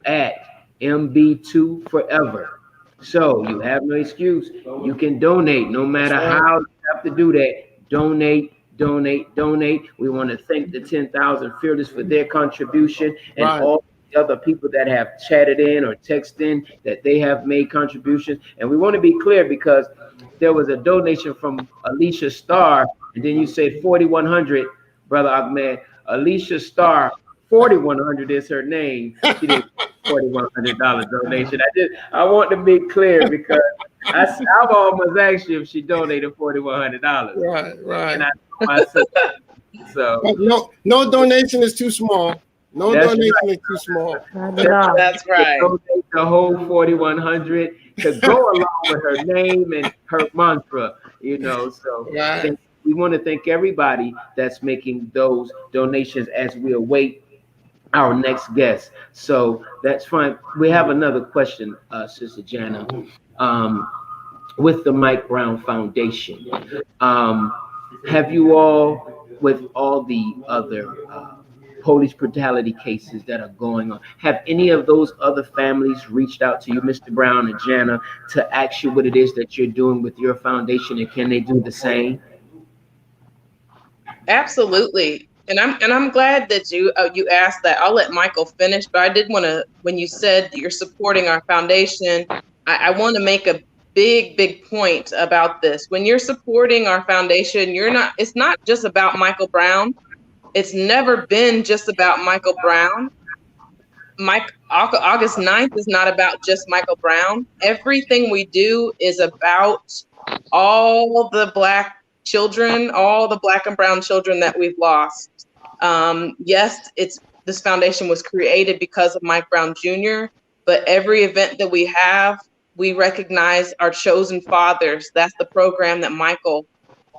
at MB2 Forever. So you have no excuse. You can donate no matter how you have to do that. donate. We want to thank the 10,000 Fearless for their contribution and all the other people that have chatted in or texted in that they have made contributions. And we want to be clear because there was a donation from Alicia Starr, and then you said 4,100, Brother Ahmed. Alicia Starr, 4,100 is her name. She did $4,100 donation. I want to be clear because I've almost asked you if she donated $4,100. Right. And I know myself. So no donation is too small. No donation is too small. That's right. Donate the whole 4,100 to go along with her name and her mantra, So we want to thank everybody that's making those donations as we await our next guest. So that's fine. We have another question, Sister Jana. With the Mike Brown Foundation, have you all, with all the other police brutality cases that are going on, have any of those other families reached out to you, Mr. Brown and Jana, to ask you what it is that you're doing with your foundation, and can they do the same? Absolutely. And I'm glad that you asked that. I'll let Michael finish, but I did want to, when you said you're supporting our foundation, I want to make a big point about this. When you're supporting our foundation, it's not just about Michael Brown. It's never been just about Michael Brown. August 9th is not about just Michael Brown. Everything we do is about all the Black children, all the Black and brown children that we've lost. Yes, this foundation was created because of Mike Brown Jr., but every event that we have, we recognize our chosen fathers. That's the program that Michael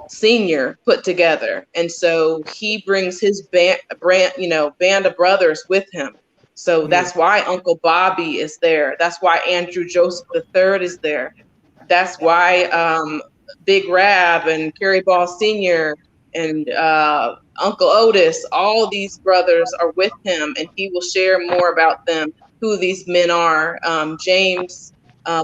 Sr. put together. And so he brings his band of brothers with him. So that's why Uncle Bobby is there. That's why Andrew Joseph III is there. That's why Big Rab and Kerry Ball Sr. and Uncle Otis, all these brothers are with him, and he will share more about them, who these men are. James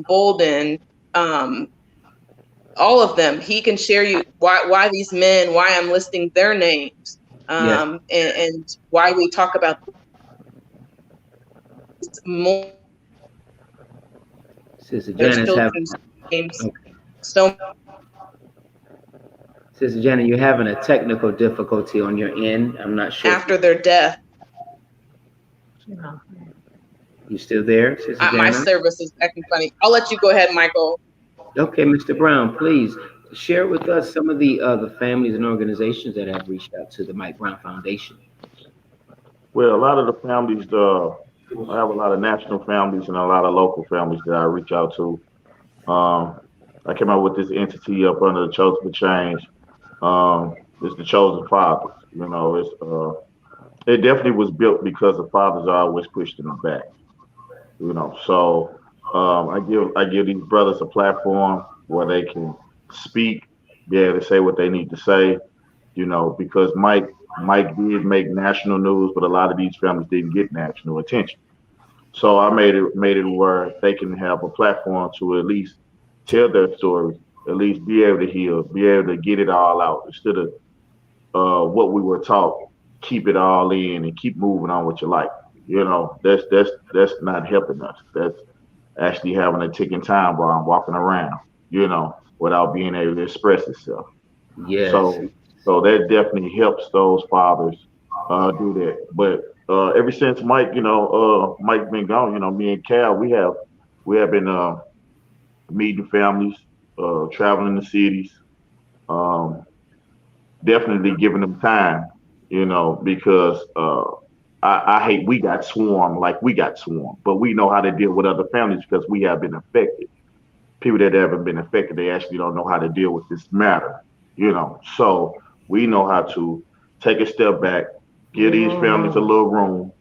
Bolden, all of them. He can share you why these men, why I'm listing their names, and why we talk about more. Sister Janice names. So, Sister Janet, you're having a technical difficulty on your end. I'm not sure. After their death. You still there, Sister Janet? My service is acting funny. I'll let you go ahead, Michael. Okay, Mr. Brown, please share with us some of the families and organizations that have reached out to the Mike Brown Foundation. Well, a lot of the families, I have a lot of national families and a lot of local families that I reach out to. I came out with this entity up under the Chosen for Change. It's the Chosen Fathers. It definitely was built because the fathers are always pushed in the back. So I give these brothers a platform where they can speak, be able to say what they need to say. Because Mike did make national news, but a lot of these families didn't get national attention. So I made it where they can have a platform to at least tell their story, at least be able to heal, be able to get it all out instead of what we were taught, keep it all in and keep moving on with your life. That's not helping us. That's actually having a ticking time bomb walking around, without being able to express itself. Yes. So that definitely helps those fathers do that. But ever since Mike, Mike been gone, me and Cal, we have been meeting families, traveling the cities, definitely giving them time, because I hate we got swarmed, but we know how to deal with other families because we have been affected. People that haven't been affected, they actually don't know how to deal with this matter, So we know how to take a step back, give these families a little room,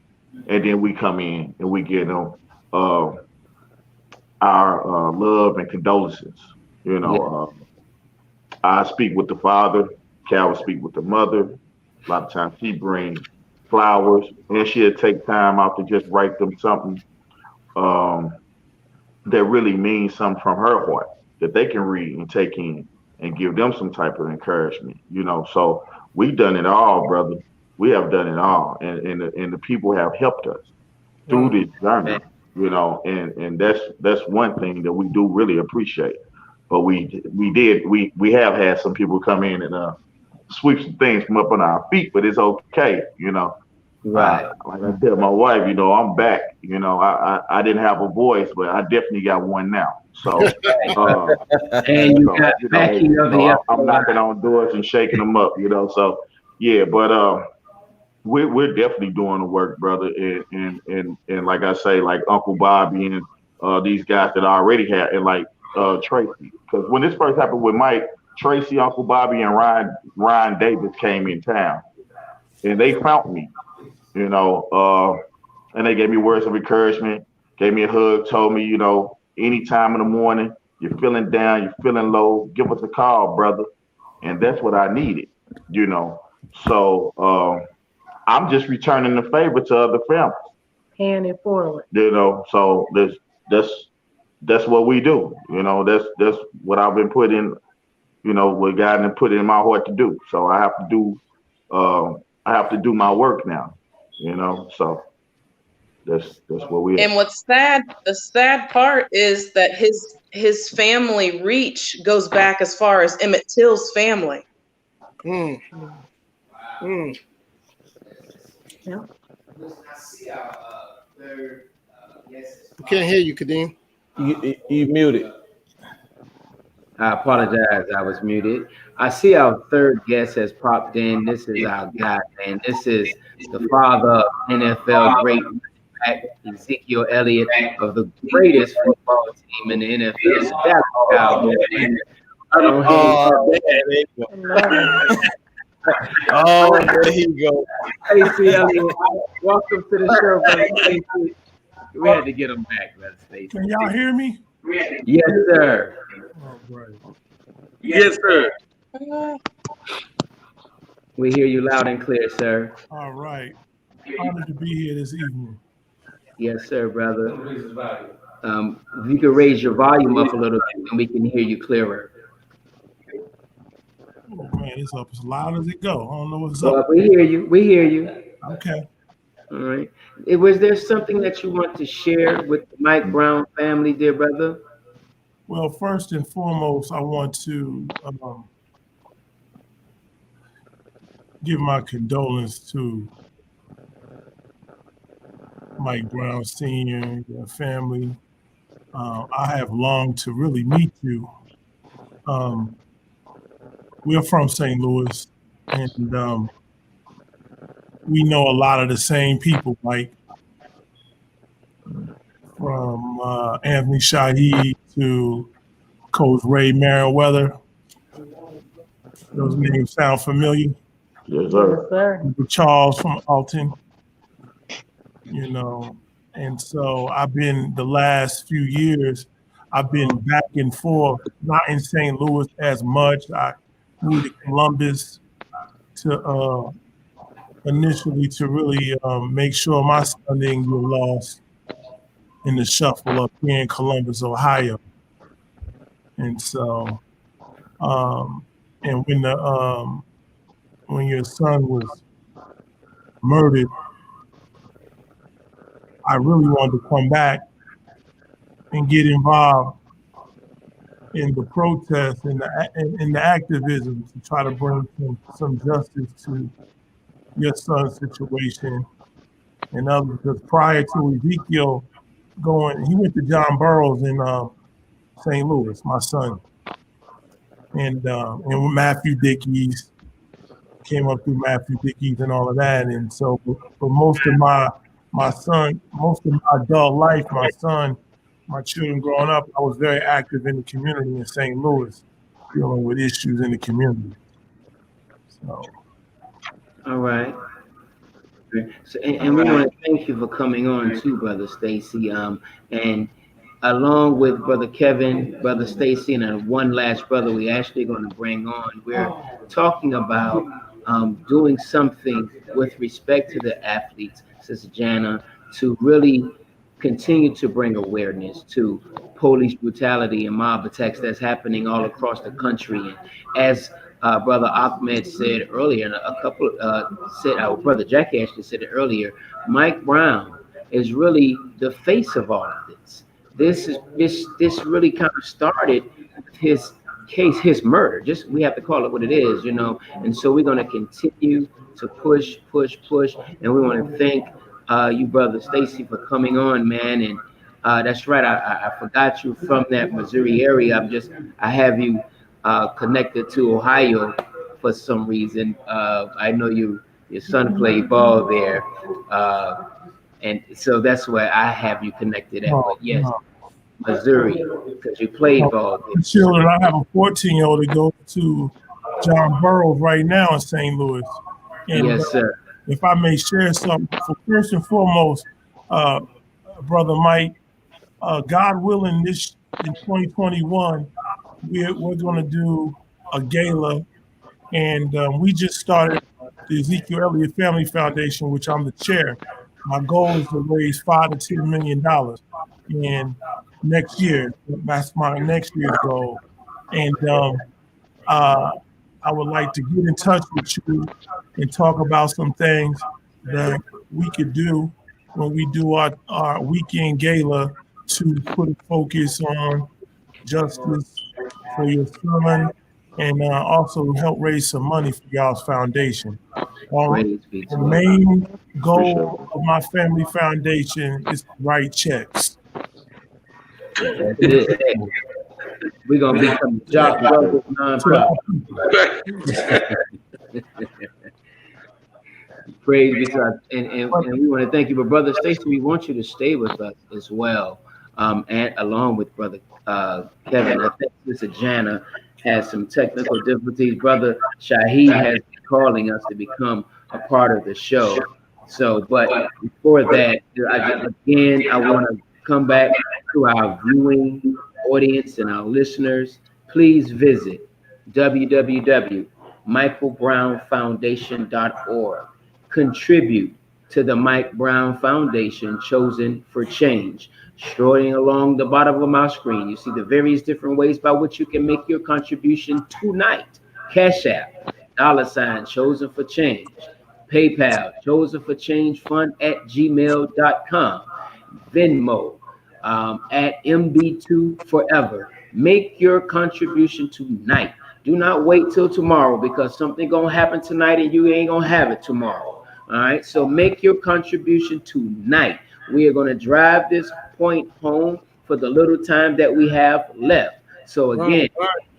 and then we come in and we give them our love and condolences. I speak with the father, Cal will speak with the mother. A lot of times she brings flowers, and she'll take time out to just write them something that really means something from her heart that they can read and take in. and give them some type of encouragement, So we've done it all, brother. We have done it all, and the people have helped us through this journey, and that's one thing that we do really appreciate. But we have had some people come in and sweep some things from up on our feet, but it's okay, Right. Like I tell my wife, I'm back. I didn't have a voice, but I definitely got one now. So, and you got backing of the I'm knocking on doors and shaking them up, So, yeah, but we're definitely doing the work, brother. And like I say, like Uncle Bobby and these guys that I already had, and like Tracy, because when this first happened with Mike, Tracy, Uncle Bobby, and Ryan Davis came in town, and they found me. And they gave me words of encouragement, gave me a hug, told me, any time in the morning, you're feeling down, you're feeling low, give us a call, brother. And that's what I needed, So I'm just returning the favor to other families. Paying it forward. So that's what we do. That's what I've been put in, what God has put in my heart to do. So I have to do my work now. So that's what we. And the sad part is that his family reach goes back as far as Emmett Till's family. Yeah. We can't hear you, Kadeem. You muted. I apologize, I was muted. I see our third guest has popped in. This is our guy, man. This is the father of NFL great Ezekiel Elliott, of the greatest football team in the NFL. Oh, there you go. Stacey Elliott, welcome to the show, brother. Stacey. We had to get him back, brother Stacey. Can y'all hear me? Yes, sir. Oh, great. Yes, sir. We hear you loud and clear, sir. All right. Honored to be here this evening. Yes, sir, brother. If you could raise your volume up a little bit, and we can hear you clearer. Oh man, it's up as loud as it go. I don't know what's up. We hear you. We hear you. Okay. All right. Was there something that you want to share with the Mike Brown family, dear brother? Well, first and foremost, I want to give my condolence to Mike Brown Sr. and your family. I have longed to really meet you. We're from St. Louis, and we know a lot of the same people, Mike, from Anthony Shaheed to Coach Ray Merriweather. Those names sound familiar. Yes, sir. Charles from Alton, and so I've been the last few years, I've been back and forth, not in St. Louis as much. I moved to Columbus to initially to really make sure my son didn't get lost in the shuffle up here in Columbus, Ohio. And so, and when your son was murdered, I really wanted to come back and get involved in the protest and the activism to try to bring some justice to your son's situation and others. Because prior to Ezekiel he went to John Burroughs in St. Louis, my son, and Matthew Dickies, came up through Matthew Dickies and all of that. And so for most of my adult life, my children growing up, I was very active in the community in St. Louis, dealing with issues in the community. So. All right. So, and we want to thank you for coming on too, Brother Stacey. And along with Brother Kevin, Brother Stacey, and one last brother we actually going to bring on, we're talking about doing something with respect to the athletes, Sister Jana, to really continue to bring awareness to police brutality and mob attacks that's happening all across the country. And as Brother Ahmed said earlier, and our brother Jackie actually said it earlier, Mike Brown is really the face of all of this. This really kind of started his case, his murder. Just, we have to call it what it is, And so we're going to continue to push, and we want to thank you, Brother Stacy, for coming on, man. And that's right, I forgot you from that Missouri area. I have you connected to Ohio for some reason. I know your son played ball there, and so that's where I have you connected at. But yes, Missouri, because you played ball there. Children, I have a 14-year-old that goes to John Burroughs right now in St. Louis. And yes, sir. If I may share something, first and foremost, Brother Mike, God willing, in 2021, we're going to do a gala, and we just started the Ezekiel Elliott Family Foundation, which I'm the chair. My goal is to raise $5 to $10 million, and next year, that's my next year's goal. And I would like to get in touch with you and talk about some things that we could do when we do our weekend gala to put a focus on justice for your son, and also help raise some money for y'all's foundation. The main goal of my family foundation is to write checks. We're going to become Jock Brothers nonprofit. Praise be to God. And we want to thank you. But Brother Stacy, we want you to stay with us as well, and along with Brother Kevin. I think Sister Jana has some technical difficulties. Brother Shaheed has been calling us to become a part of the show. So, but before that, I want to come back to our viewing audience and our listeners. Please visit www.michaelbrownfoundation.org. Contribute to the Mike Brown Foundation Chosen for Change. Strolling along the bottom of my screen, you see the various different ways by which you can make your contribution tonight. Cash App, $ Chosen for Change. PayPal, Chosen for Change Fund at gmail.com. Venmo, at MB2 Forever. Make your contribution tonight. Do not wait till tomorrow, because something gonna happen tonight and you ain't gonna have it tomorrow. All right, so make your contribution tonight. We are gonna drive this point home for the little time that we have left. So again,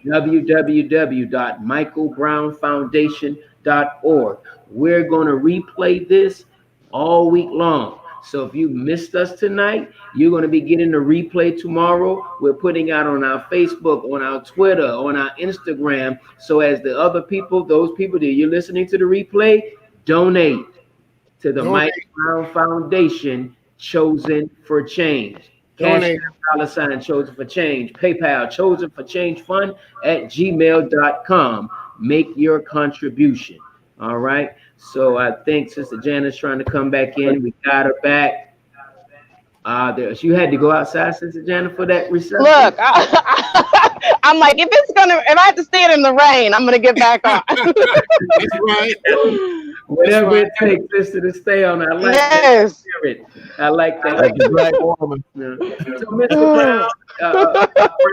www.michaelbrownfoundation.org. We're gonna replay this all week long. So if you missed us tonight, you're going to be getting the replay tomorrow. We're putting out on our Facebook, on our Twitter, on our Instagram. So as the other people, those people that you're listening to the replay, donate to the Mike Brown Foundation Chosen for Change. Cash $, Chosen for Change. PayPal, Chosen for Change Fund at gmail.com. Make your contribution. All right. So I think Sister Jana's trying to come back in. We got her back. She had to go outside, Sister Jana, for that reception. Look, I'm like, if I have to stand in the rain, I'm gonna get back on. That's right. Whatever it takes, sister, to stay on. I like that spirit. I like that. Like black woman. So, Mr.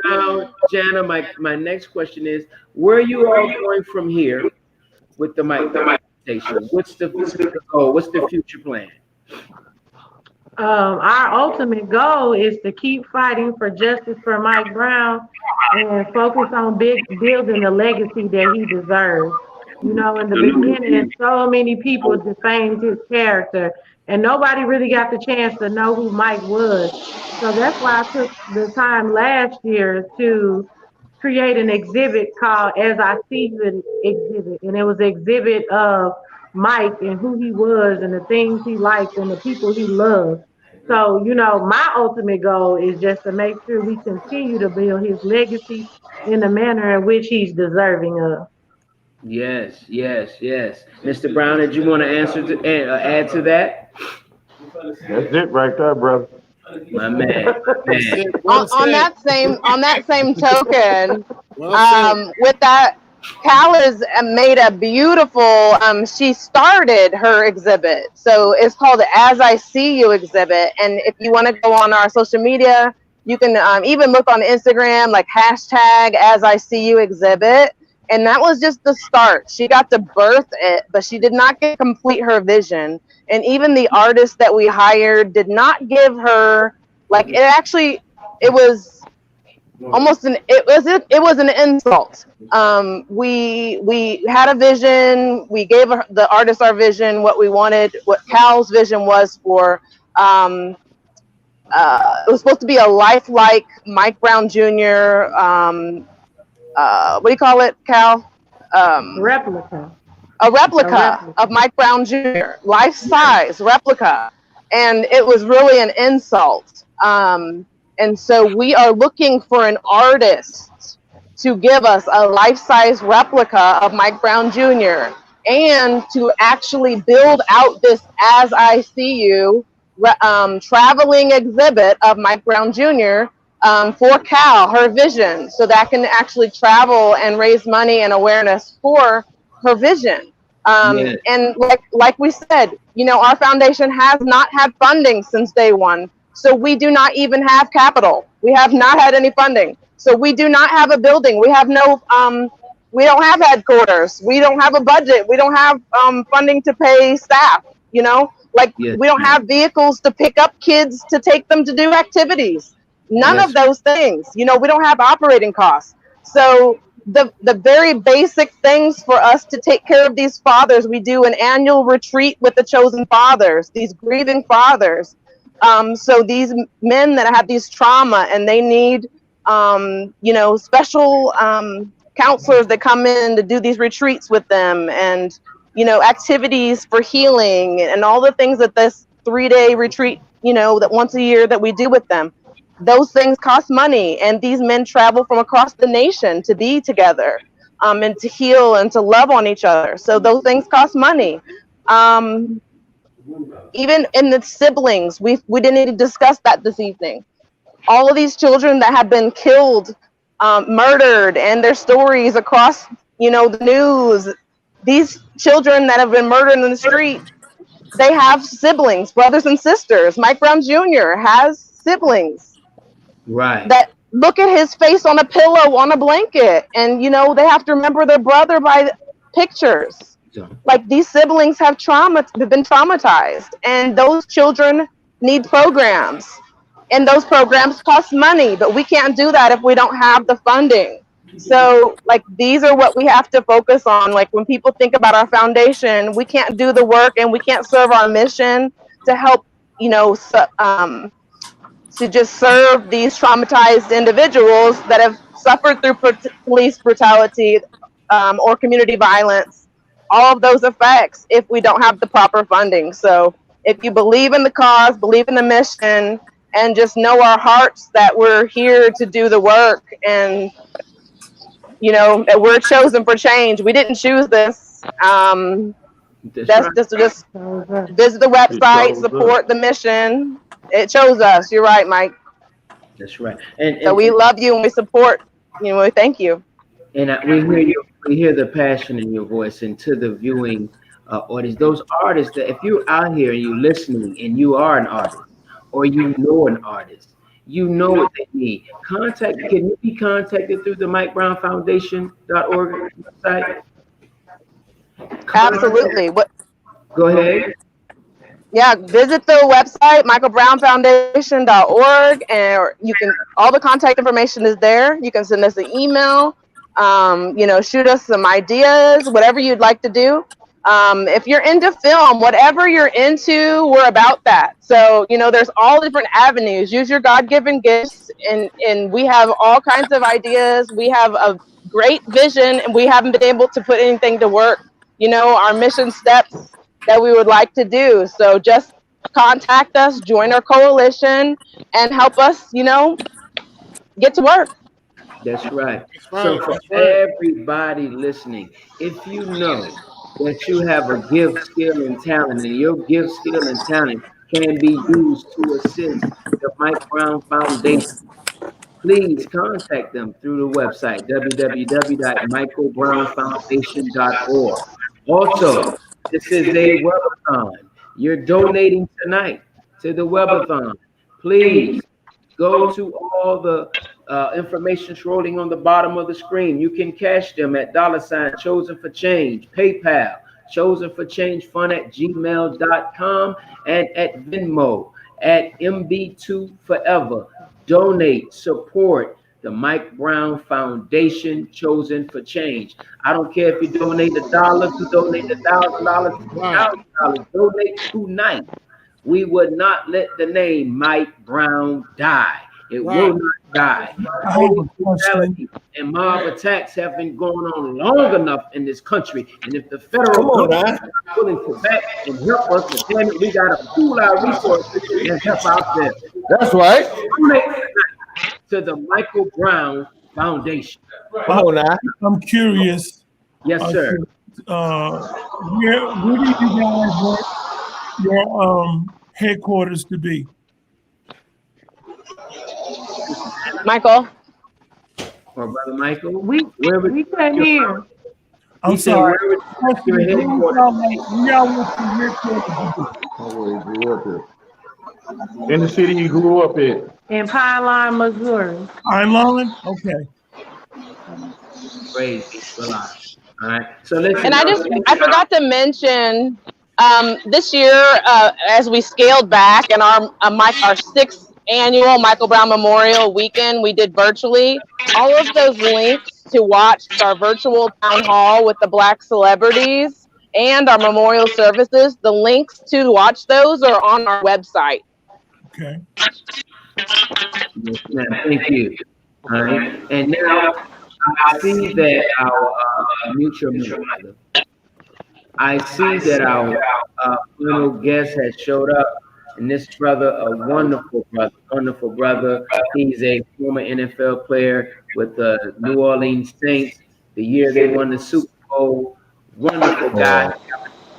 Brown, Jana, my next question is, where are you all going from here with the Mike Station? What's the goal? What's the future plan? Our ultimate goal is to keep fighting for justice for Mike Brown and focus on building the legacy that he deserves. You know, in the beginning, so many people defamed his character, and nobody really got the chance to know who Mike was. So that's why I took the time last year to create an exhibit called As I See You exhibit. And it was an exhibit of Mike and who he was and the things he liked and the people he loved. So, you know, my ultimate goal is just to make sure we continue to build his legacy in the manner in which he's deserving of. Yes. Mr. Brown, did you want to add to that? That's it right there, brother. My man. On that same token, with that, Cal has made a beautiful, she started her exhibit. So it's called the As I See You exhibit. And if you want to go on our social media, you can even look on Instagram, like hashtag As I See You exhibit. And that was just the start. She got to birth it, but she did not get to complete her vision. And even the artist that we hired did not give her, like, it was almost it was an insult. We had a vision. We gave the artist our vision, what we wanted, what Cal's vision was for. It was supposed to be a lifelike Mike Brown Jr. What do you call it, Cal? Replica. A replica of Mike Brown Jr. Life-size replica, and it was really an insult. And so we are looking for an artist to give us a life-size replica of Mike Brown Jr. and to actually build out this As I See You traveling exhibit of Mike Brown Jr. For Cal, her vision, so that can actually travel and raise money and awareness for her vision. And like we said, you know, our foundation has not had funding since day one. So we do not even have capital. We have not had any funding. So we do not have a building. We have no, we don't have headquarters. We don't have a budget. We don't have funding to pay staff, you know, like we don't have vehicles to pick up kids to take them to do activities. None of those things, you know, we don't have operating costs. So the very basic things for us to take care of these fathers, we do an annual retreat with the chosen fathers, these grieving fathers. So these men that have these trauma and they need, you know, special counselors that come in to do these retreats with them and, you know, activities for healing and all the things that this 3-day retreat, you know, that once a year that we do with them. Those things cost money, and these men travel from across the nation to be together and to heal and to love on each other. So those things cost money. Even in the siblings, we didn't even discuss that this evening. All of these children that have been killed, murdered, and their stories across, you know, the news. These children that have been murdered in the street, they have siblings, brothers and sisters. Mike Brown Jr. has siblings. Right. That look at his face on a pillow on a blanket, and you know they have to remember their brother by pictures. Like these siblings have been traumatized, and those children need programs, and those programs cost money, but we can't do that if we don't have the funding. So like these are what we have to focus on. Like when people think about our foundation, we can't do the work and we can't serve our mission to help, you know, to just serve these traumatized individuals that have suffered through police brutality or community violence, all of those effects if we don't have the proper funding. So if you believe in the cause, believe in the mission, and just know our hearts that we're here to do the work and, you know, that we're chosen for change. We didn't choose this. Just visit the website, support the mission. It chose us. You're right, Mike. That's right. So we love you and we support you. We thank you. And we hear the passion in your voice. And to the viewing audience, those artists that if you're out here and you're listening and you are an artist or you know an artist, you know what they need. Can you be contacted through the MikeBrownFoundation.org website? Absolutely. Go ahead. Yeah, visit the website, MichaelBrownFoundation.org, and you can, all the contact information is there. You can send us an email, you know, shoot us some ideas, whatever you'd like to do. If you're into film, whatever you're into, we're about that. So, you know, there's all different avenues. Use your God-given gifts, and we have all kinds of ideas. We have a great vision, and we haven't been able to put anything to work. You know, our mission steps that we would like to do. So just contact us, join our coalition, and help us, you know, get to work. That's right. So for everybody listening, if you know that you have a gift, skill, and talent, and your gift, skill, and talent can be used to assist the Mike Brown Foundation, please contact them through the website, www.michaelbrownfoundation.org. Also, this is a webathon. You're donating tonight to the webathon. Please go to all the information scrolling on the bottom of the screen. You can cash them at $ Chosen for Change, PayPal, Chosen for Change Fund at gmail.com, and at Venmo at MB2 Forever. Donate, support the Mike Brown Foundation, Chosen for Change. I don't care if you donate $1, if you donate $1,000, $2,000, donate tonight. We would not let the name Mike Brown die. It will not die. Brutality and mob attacks have been going on long enough in this country. And if the federal government is not willing to back and help us, then damn it, we got to pool our resources and help ourselves. That's right. To the Michael Brown Foundation. I'm curious. Yes, sir. Where do you guys want your headquarters to be? Michael. Or Brother Michael. We can't hear. I'm sorry. Where would your headquarters? In the city you grew up in. In Pineline, Missouri. Pineline? Okay. Praise the Lord. All right. So listen. And I forgot to mention this year, as we scaled back and our 6th annual Michael Brown Memorial Weekend we did virtually, all of those links to watch our virtual town hall with the Black celebrities and our memorial services, the links to watch those are on our website. Okay. Yes, ma'am. Thank you. All right. And now I see that our mutual brother, I see that our final guest has showed up. And this brother, a wonderful brother. He's a former NFL player with the New Orleans Saints. The year they won the Super Bowl, wonderful guy.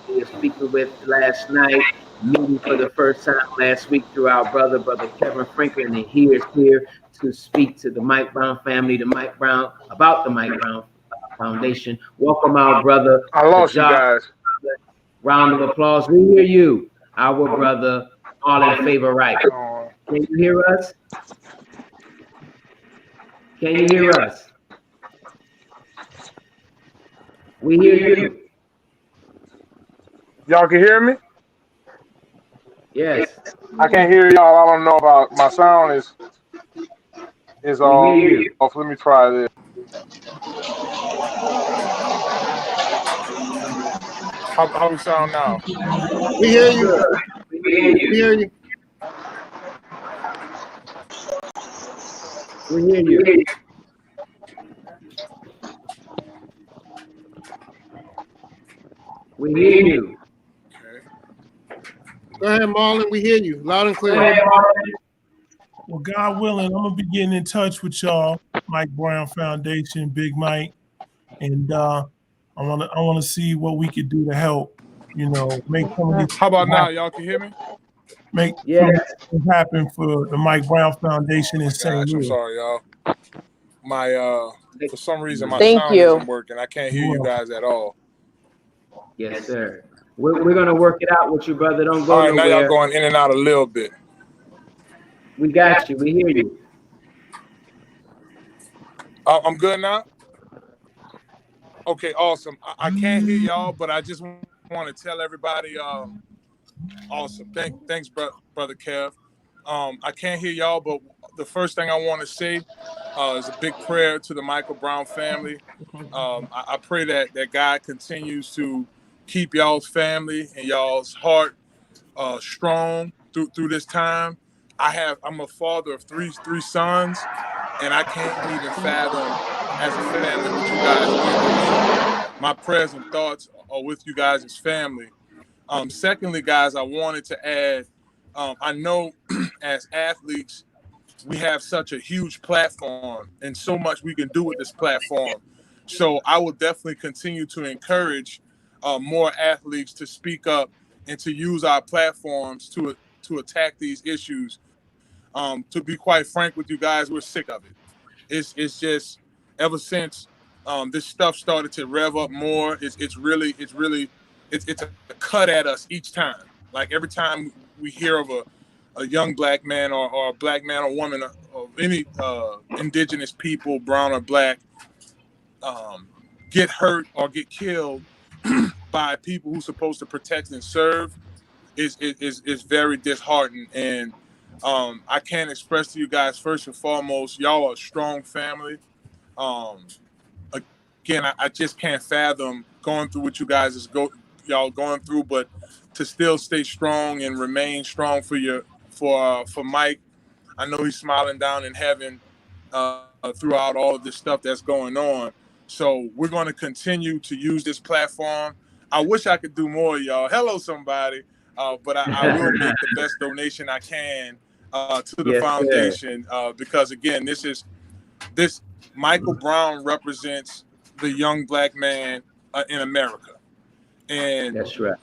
We were speaking with last night, meeting for the first time last week through our brother Kevin Franklin, and he is here to speak to the Mike Brown family, about the Mike Brown Foundation. Welcome our brother. I lost you guys. Round of applause. We hear you, our brother. All in favor, right? Can you hear us? Can you hear us? We hear you. Y'all can hear me? Yes. I can't hear y'all. I don't know about my sound is all off. Let me try this. How we sound now? We hear you. We hear you. We hear you. We hear you. Go ahead, Marlon. We hear you loud and clear. Well, God willing, I'm gonna be getting in touch with y'all, Mike Brown Foundation, Big Mike, and I wanna see what we could do to help. You know, make some of these. How about now? Y'all can hear me? Make something happen for the Mike Brown Foundation in St. Louis. I'm sorry, y'all. My for some reason my Thank sound you. isn't working. I can't hear you guys at all. Yes, sir. We're gonna work it out with you, brother. Don't go All right, nowhere. now y'all going in and out a little bit. We got you. We hear you. I'm good now. Okay, awesome. I can't hear y'all, but I just want to tell everybody, awesome. Thanks, brother Kev. I can't hear y'all, but the first thing I want to say is a big prayer to the Michael Brown family. I pray that God continues to keep y'all's family and y'all's heart strong through this time. I'm a father of three sons, and I can't even fathom as a family what you guys went through. So my prayers and thoughts are with you guys as family. Secondly, guys, I wanted to add, I know as athletes, we have such a huge platform and so much we can do with this platform. So I will definitely continue to encourage more athletes to speak up and to use our platforms to to attack these issues. To be quite frank with you guys, we're sick of it. It's just ever since this stuff started to rev up more, it's a cut at us each time. Like every time we hear of a young black man or a black man or woman or any indigenous people, brown or black, get hurt or get killed by people who's supposed to protect and serve, is very disheartening. And I can't express to you guys, first and foremost, y'all are a strong family. Again, I just can't fathom going through what you guys y'all going through, but to still stay strong and remain strong for Mike. I know he's smiling down in heaven throughout all of this stuff that's going on. So we're going to continue to use this platform. I wish I could do more, y'all. Hello, somebody. But I will make the best donation I can to the foundation because, again, this Michael Brown represents the young black man in America. And that's right.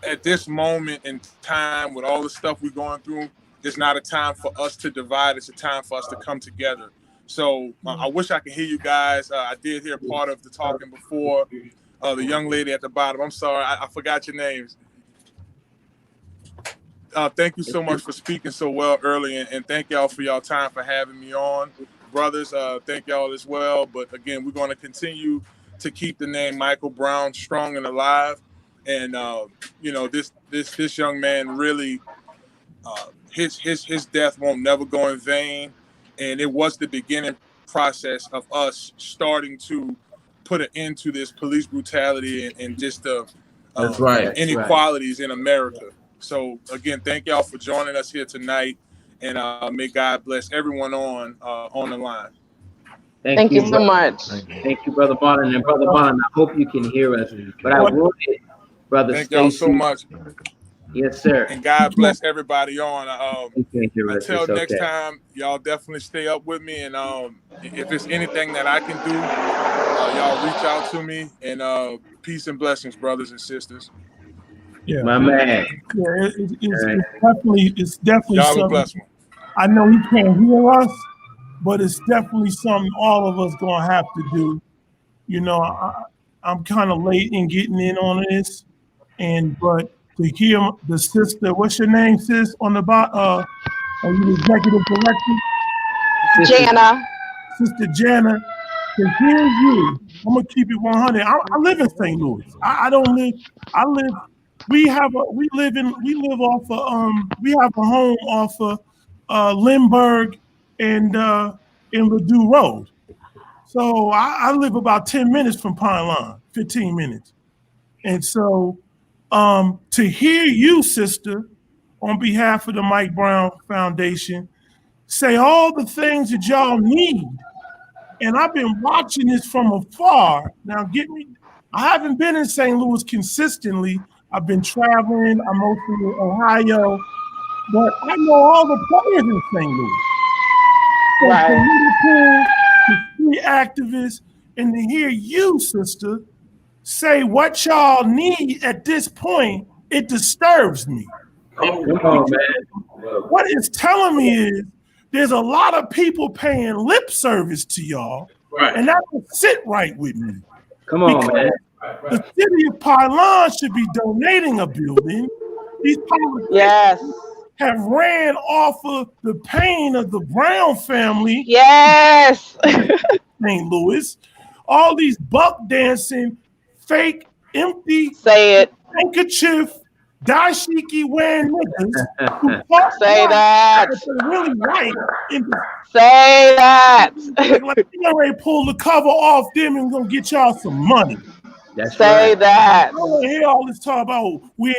At this moment in time, with all the stuff we're going through, it's not a time for us to divide. It's a time for us to come together. So I wish I could hear you guys. I did hear part of the talking before. The young lady at the bottom. I'm sorry, I forgot your names. Thank you so much for speaking so well early, and thank y'all for y'all time for having me on. Brothers, thank y'all as well. But again, we're going to continue to keep the name Michael Brown strong and alive. And this young man really, his death won't never go in vain. And it was the beginning process of us starting to put an end to this police brutality and just the inequalities in America. So again, thank y'all for joining us here tonight, and may God bless everyone on the line. Thank you so much. Thank you, Brother Marlon. And Brother Marlon, I hope you can hear us. But I wanted, Brother Thank y'all so much. Yes, sir. And God bless everybody on. Until next time, y'all definitely stay up with me. And if there's anything that I can do, y'all reach out to me. And peace and blessings, brothers and sisters. Yeah, my man. Yeah, it's definitely y'all something. Bless me. I know he can't hear us, but it's definitely something all of us gonna have to do. You know, I'm kind of late in getting in on this, but to hear the sister, what's your name, sis? On the bottom, are you the executive director? Jana. Sister Jana, to hear you, I'm gonna keep it 100. I live in St. Louis. We have a home off of Lindbergh and in Ladue Road. So I live about 10 minutes from Pine Line, 15 minutes. And so to hear you, sister, on behalf of the Mike Brown Foundation, say all the things that y'all need. And I've been watching this from afar. Now I haven't been in St. Louis consistently. I've been traveling. I'm mostly in Ohio, but I know all the players in St. Louis. So Right. The free activists, and to hear you, sister, say what y'all need at this point, it disturbs me. Come on, man. What it's telling me is there's a lot of people paying lip service to y'all, and that will sit right with me. Come on, man. The city of Pylon should be donating a building. These politicians have ran off of the pain of the Brown family. Yes. St. Louis. All these buck dancing, fake, empty, handkerchief, dashiki wearing niggas who say that. Really right. Say that. Like you already pulled the cover off them and gonna get y'all some money. Say that. I don't want to hear all this talk about we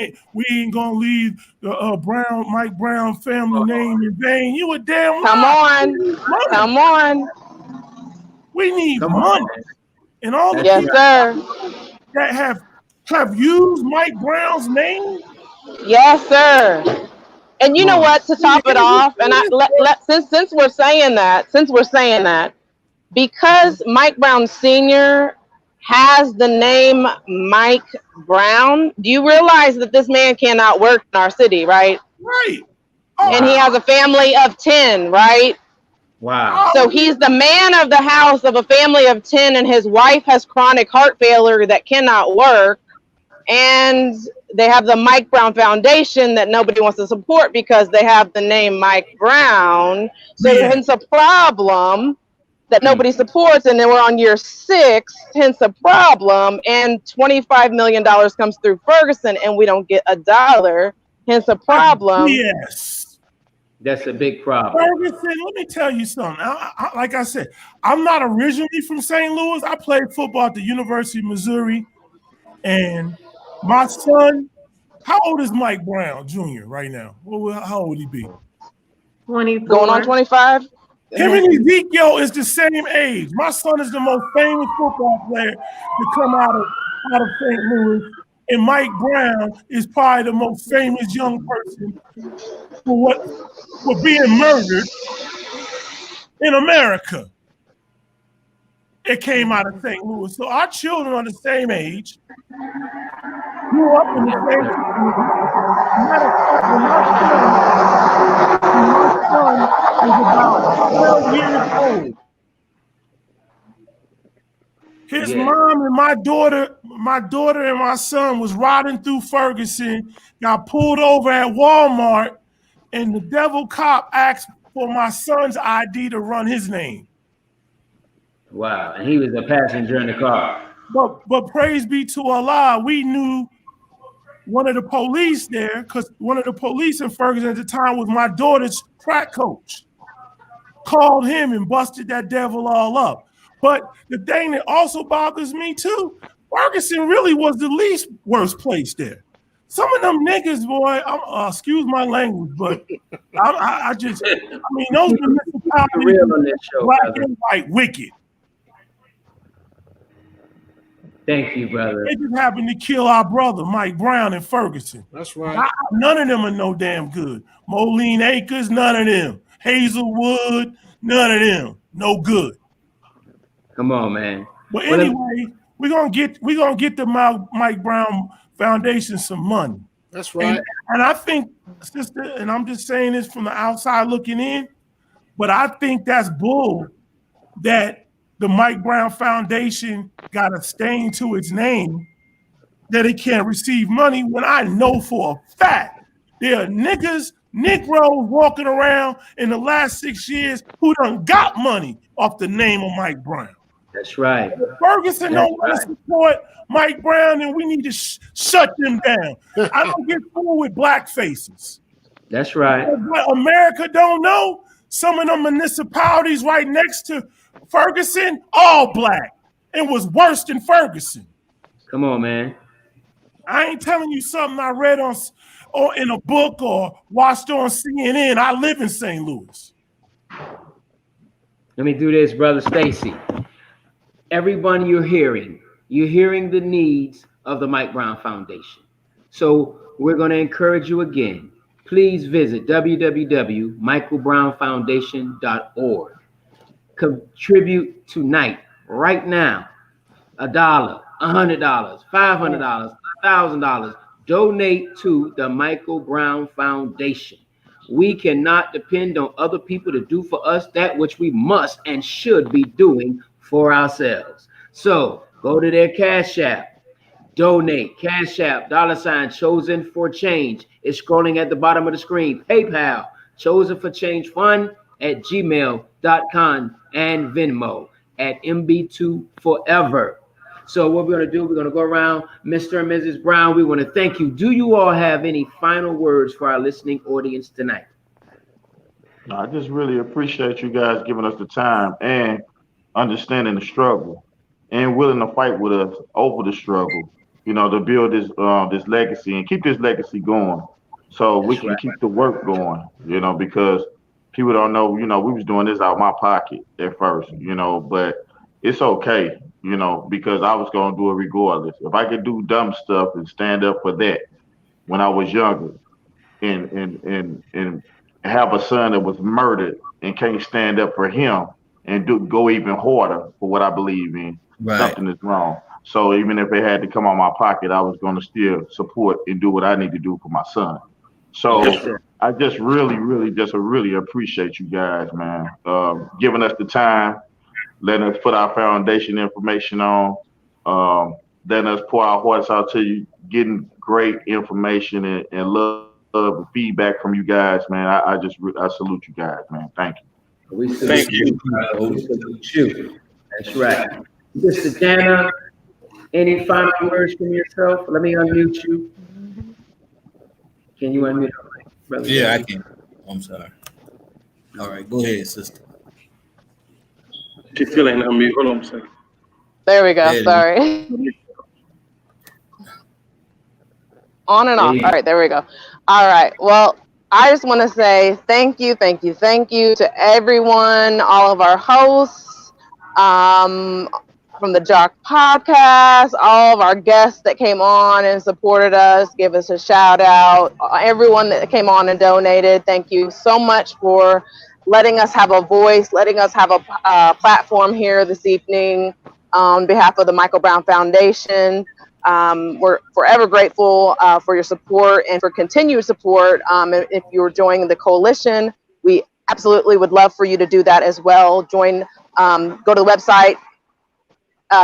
ain't gonna leave the Mike Brown family name in vain. You a damn Come on. We need money. And all the yes, people sir. that have used Mike Brown's name. Yes, sir. And you know what? To top it off, and since we're saying that, because Mike Brown Sr. has the name Mike Brown, do you realize that this man cannot work in our city, right? Right. And he has a family of 10, right? Wow. So he's the man of the house of a family of 10, and his wife has chronic heart failure that cannot work. And they have the Mike Brown Foundation that nobody wants to support because they have the name Mike Brown. So hence a problem that nobody supports. And then we're on year 6, hence a problem. And $25 million comes through Ferguson and we don't get $1, hence a problem. Yes. That's a big problem. Ferguson, let me tell you something. Like I said, I'm not originally from St. Louis. I played football at the University of Missouri. And my son, how old is Mike Brown Jr. right now? How old would he be? 24. Going on 25? Him and Ezekiel is the same age. My son is the most famous football player to come out of St. Louis. And Mike Brown is probably the most famous young person for being murdered in America. It came out of St. Louis. So our children are the same age, grew up in the same community. Matter of fact, when my son was about 12 years old, his mom and my daughter and my son was riding through Ferguson, got pulled over at Walmart, and the devil cop asked for my son's ID to run his name. Wow, and he was a passenger in the car. But praise be to Allah, we knew one of the police there, because one of the police in Ferguson at the time was my daughter's track coach. Called him and busted that devil all up. But the thing that also bothers me too, Ferguson really was the least worst place there. Some of them niggas, boy, excuse my language, but I mean, those municipalities, black and white, wicked. Thank you, brother. They just happened to kill our brother, Mike Brown in Ferguson. That's right. None of them are no damn good. Moline Acres, none of them. Hazelwood, none of them. No good. Come on, man. But anyway, we're gonna get the Mike Brown Foundation some money. That's right. And I think, sister, and I'm just saying this from the outside looking in, but I think that's bull that the Mike Brown Foundation got a stain to its name that it can't receive money, when I know for a fact there are Negroes walking around in the last 6 years who done got money off the name of Mike Brown. That's right. If Ferguson don't want to support Mike Brown, then we need to shut them down. I don't get fooled with black faces. That's right. What America don't know, some of them municipalities right next to Ferguson, all black. It was worse than Ferguson. Come on, man. I ain't telling you something I read or in a book or watched on CNN. I live in St. Louis. Let me do this, Brother Stacy. Everyone you're hearing the needs of the Mike Brown Foundation. So we're going to encourage you again. Please visit www.michaelbrownfoundation.org. Contribute tonight, right now, $1, $100, $500, $1,000. Donate to the Michael Brown Foundation. We cannot depend on other people to do for us that which we must and should be doing for ourselves. So go to their Cash App, donate, Cash App, $ chosen for change. It's scrolling at the bottom of the screen. PayPal, chosen for change fund at gmail.com, and Venmo at MB2 Forever. So what we're going to do, we're going to go around. Mr. and Mrs. Brown, we want to thank you. Do you all have any final words for our listening audience tonight? I just really appreciate you guys giving us the time and understanding the struggle and willing to fight with us over the struggle, you know, to build this this legacy and keep this legacy going so we can keep the work going, you know, because people don't know, you know, we was doing this out of my pocket at first, you know, but it's okay, you know, because I was going to do it regardless. If I could do dumb stuff and stand up for that when I was younger and have a son that was murdered and can't stand up for him and go even harder for what I believe in, something is wrong. So even if it had to come out of my pocket, I was going to still support and do what I need to do for my son. So I just really appreciate you guys, man. Giving us the time, letting us put our foundation information on, letting us pour our hearts out to you, getting great information and love and feedback from you guys, man. I salute you guys, man. Thank you. We salute you. We salute you. That's right. Mr. Jana, any final words from yourself? Let me unmute you. Can you unmute? Brother? Yeah, I can. I'm sorry. All right, go ahead, sister. She still ain't unmute. Hold on a second. There we go. Yeah, Sorry. On and off. All right, there we go. All right. Well, I just want to say thank you to everyone, all of our hosts, from the Jock Podcast, all of our guests that came on and supported us, give us a shout out, everyone that came on and donated. Thank you so much for letting us have a voice, letting us have a platform here this evening on behalf of the Michael Brown Foundation. We're forever grateful for your support and for continued support. If you're joining the coalition, we absolutely would love for you to do that as well. Join, go to the website,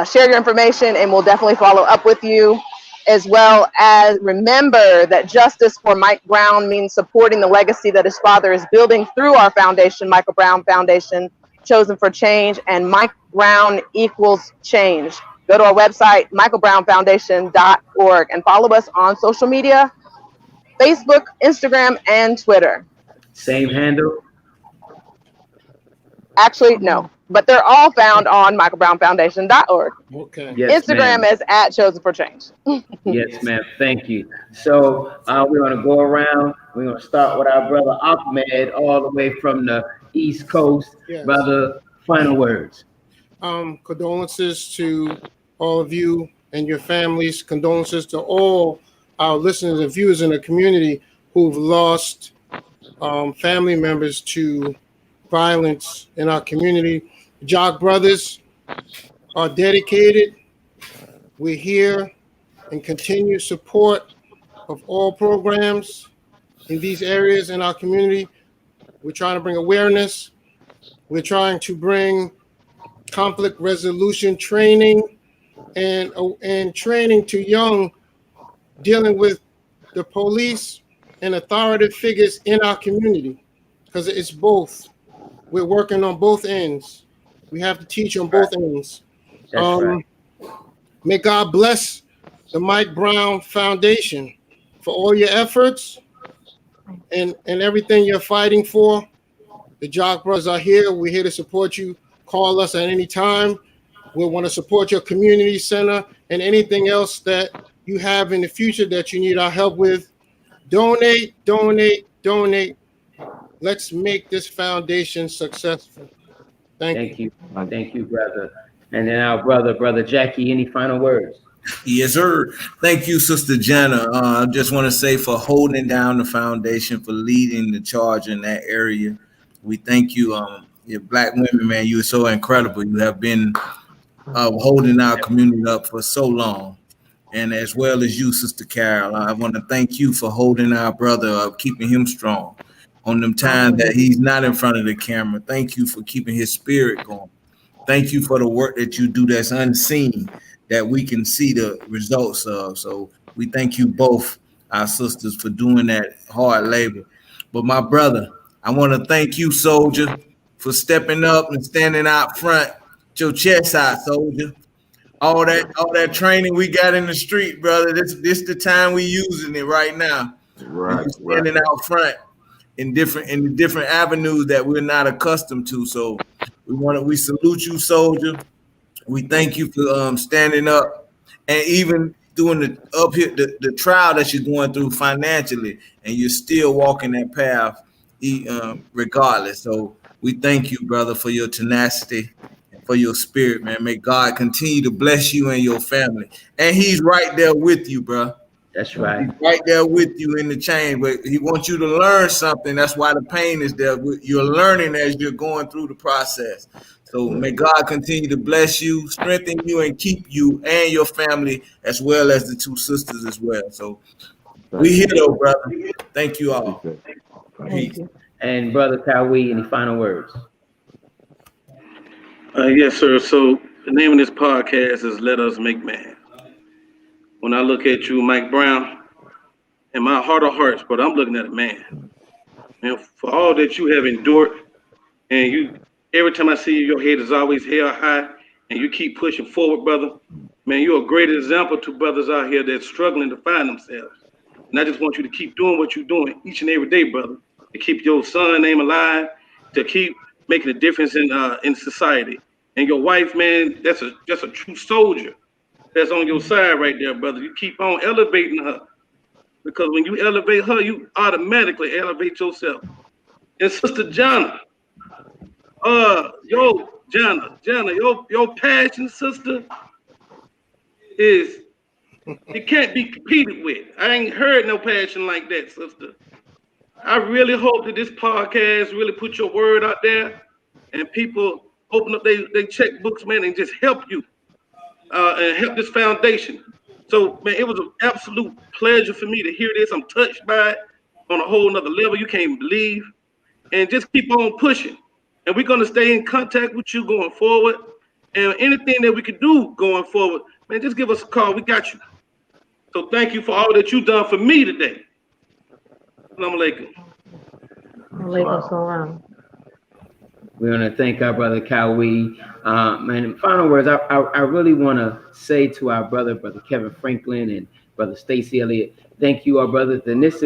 share your information, and we'll definitely follow up with you. As well as remember that justice for Mike Brown means supporting the legacy that his father is building through our foundation, Michael Brown Foundation, Chosen for Change, and Mike Brown equals change. Go to our website, michaelbrownfoundation.org, and follow us on social media, Facebook, Instagram, and Twitter. Same handle? Actually, no, but they're all found on michaelbrownfoundation.org. Okay. Yes, Instagram ma'am. is at Chosen for Change. Yes, ma'am. Thank you. So we're going to go around. We're going to start with our brother Ahmed, all the way from the East Coast. Yes. Brother, final words. Condolences to all of you and your families. Condolences to all our listeners and viewers in the community who've lost family members to violence in our community. Jock Brothers are dedicated. We're here and continue support of all programs in these areas in our community. We're trying to bring awareness. We're trying to bring conflict resolution training and training to young dealing with the police and authoritative figures in our community, because it's both. We're working on both ends. We have to teach on both ends. That's right. May God bless the Mike Brown Foundation for all your efforts and everything you're fighting for. The Jock Brothers are here. We're here to support you. Call us at any time. We want to support your community center and anything else that you have in the future that you need our help with. Donate, donate, donate. Let's make this foundation successful. Thank you. Thank you, brother. And then our brother Jackie, any final words? Yes, sir. Thank you, Sister Jana. I just want to say for holding down the foundation, for leading the charge in that area. We thank you. You Black women, man, you are so incredible. You have been holding our community up for so long. And as well as you, Sister Carol, I want to thank you for holding our brother up, keeping him strong on them times that he's not in front of the camera. Thank you for keeping his spirit going. Thank you for the work that you do that's unseen, that we can see the results of. So we thank you both, our sisters, for doing that hard labor. But my brother, I want to thank you, soldier, for stepping up and standing out front. Get your chest out, soldier. All that training we got in the street, brother. This the time we using it right now. Right. Standing out front in the different avenues that we're not accustomed to. So we salute you, soldier. We thank you for standing up and even doing the trial that you're going through financially, and you're still walking that path regardless. So we thank you, brother, for your tenacity and for your spirit, man. May God continue to bless you and your family. And he's right there with you, bro. That's right. He's right there with you in the chain, but he wants you to learn something. That's why the pain is there. You're learning as you're going through the process. So may God continue to bless you, strengthen you, and keep you and your family, as well as the two sisters as well. So we here though, brother. Thank you all. Peace. And Brother Kawi, any final words? Yes, sir. So the name of this podcast is Let Us Make Man. When I look at you, Mike Brown, in my heart of hearts, but I'm looking at a man. And for all that you have endured, and you, every time I see you, your head is always held high, and you keep pushing forward, brother. Man, you're a great example to brothers out here that's struggling to find themselves. And I just want you to keep doing what you're doing each and every day, brother, to keep your son name alive, to keep making a difference in society. And your wife, man, that's a true soldier that's on your side right there, brother. You keep on elevating her, because when you elevate her, you automatically elevate yourself. And Sister Jana, Jana, your passion, sister, it can't be competed with. I ain't heard no passion like that, sister. I really hope that this podcast really put your word out there, and people open up their checkbooks, man, and just help you and help this foundation. So, man, it was an absolute pleasure for me to hear this. I'm touched by it on a whole nother level. You can't believe. And just keep on pushing. And we're going to stay in contact with you going forward. And anything that we can do going forward, man, just give us a call. We got you. So thank you for all that you've done for me today. Assalamu alaikum. Alaikum salam. We want to thank our brother Kawi. And final words, I really want to say to our brother Kevin Franklin and brother Stacy Elliott, thank you, our brothers. And this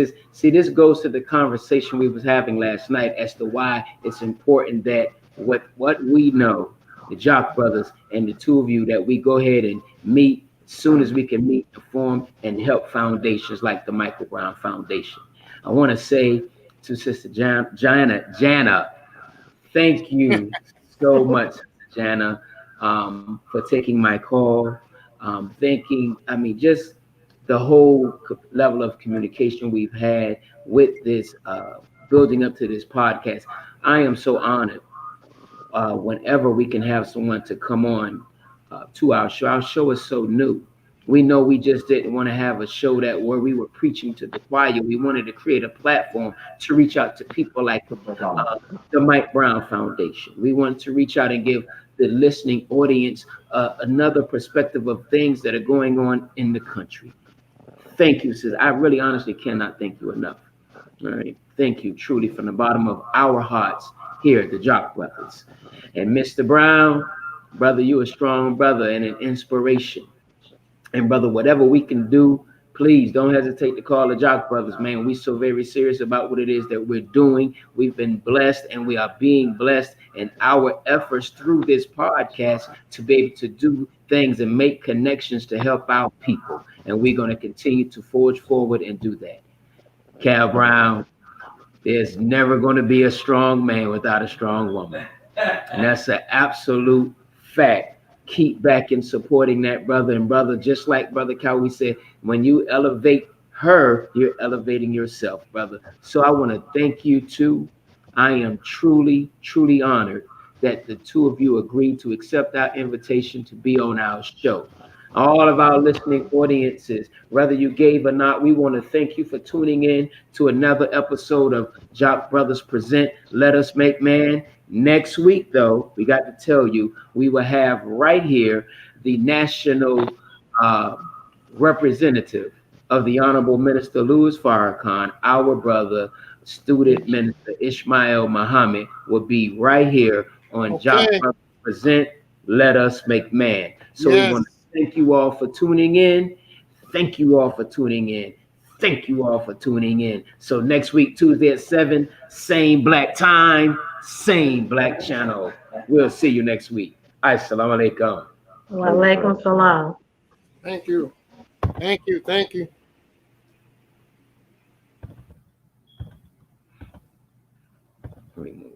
goes to the conversation we was having last night as to why it's important that what we know, the Jock brothers and the two of you, that we go ahead and meet as soon as we can meet to form and help foundations like the Michael Brown Foundation. I want to say to Sister Jana, thank you so much, Jana, for taking my call. Just the whole level of communication we've had with this, building up to this podcast. I am so honored whenever we can have someone to come on to our show. Our show is so new. We know we just didn't want to have a show where we were preaching to the choir. We wanted to create a platform to reach out to people like the Mike Brown Foundation. We wanted to reach out and give the listening audience another perspective of things that are going on in the country. Thank you, sis. I really honestly cannot thank you enough. All right. Thank you truly from the bottom of our hearts here at the Jock Brothers. And Mr. Brown, brother, you a strong brother and an inspiration. And brother, whatever we can do, please don't hesitate to call the Jock Brothers, man. We're so very serious about what it is that we're doing. We've been blessed and we are being blessed in our efforts through this podcast to be able to do things and make connections to help our people. And we're going to continue to forge forward and do that. Cal Brown, there's never going to be a strong man without a strong woman. And that's an absolute fact. Keep back in supporting that brother. And brother, just like Brother Kawi said, when you elevate her, you're elevating yourself, brother. So I want to thank you too. I am truly, truly honored that the two of you agreed to accept our invitation to be on our show. All of our listening audiences, whether you gave or not, we want to thank you for tuning in to another episode of Jock Brothers Present Let Us Make Man. Next week, though, we got to tell you, we will have right here the national representative of the Honorable Minister Louis Farrakhan. Our brother, student minister Ishmael Muhammad, will be right here on Jock Brothers Present Let Us Make Man. So we want to thank you all for tuning in. Thank you all for tuning in. Thank you all for tuning in. So next week, Tuesday at 7, same black time, same black channel. We'll see you next week. Assalamu alaikum. Wa alaikum salam. Thank you. Thank you. Thank you. Remove.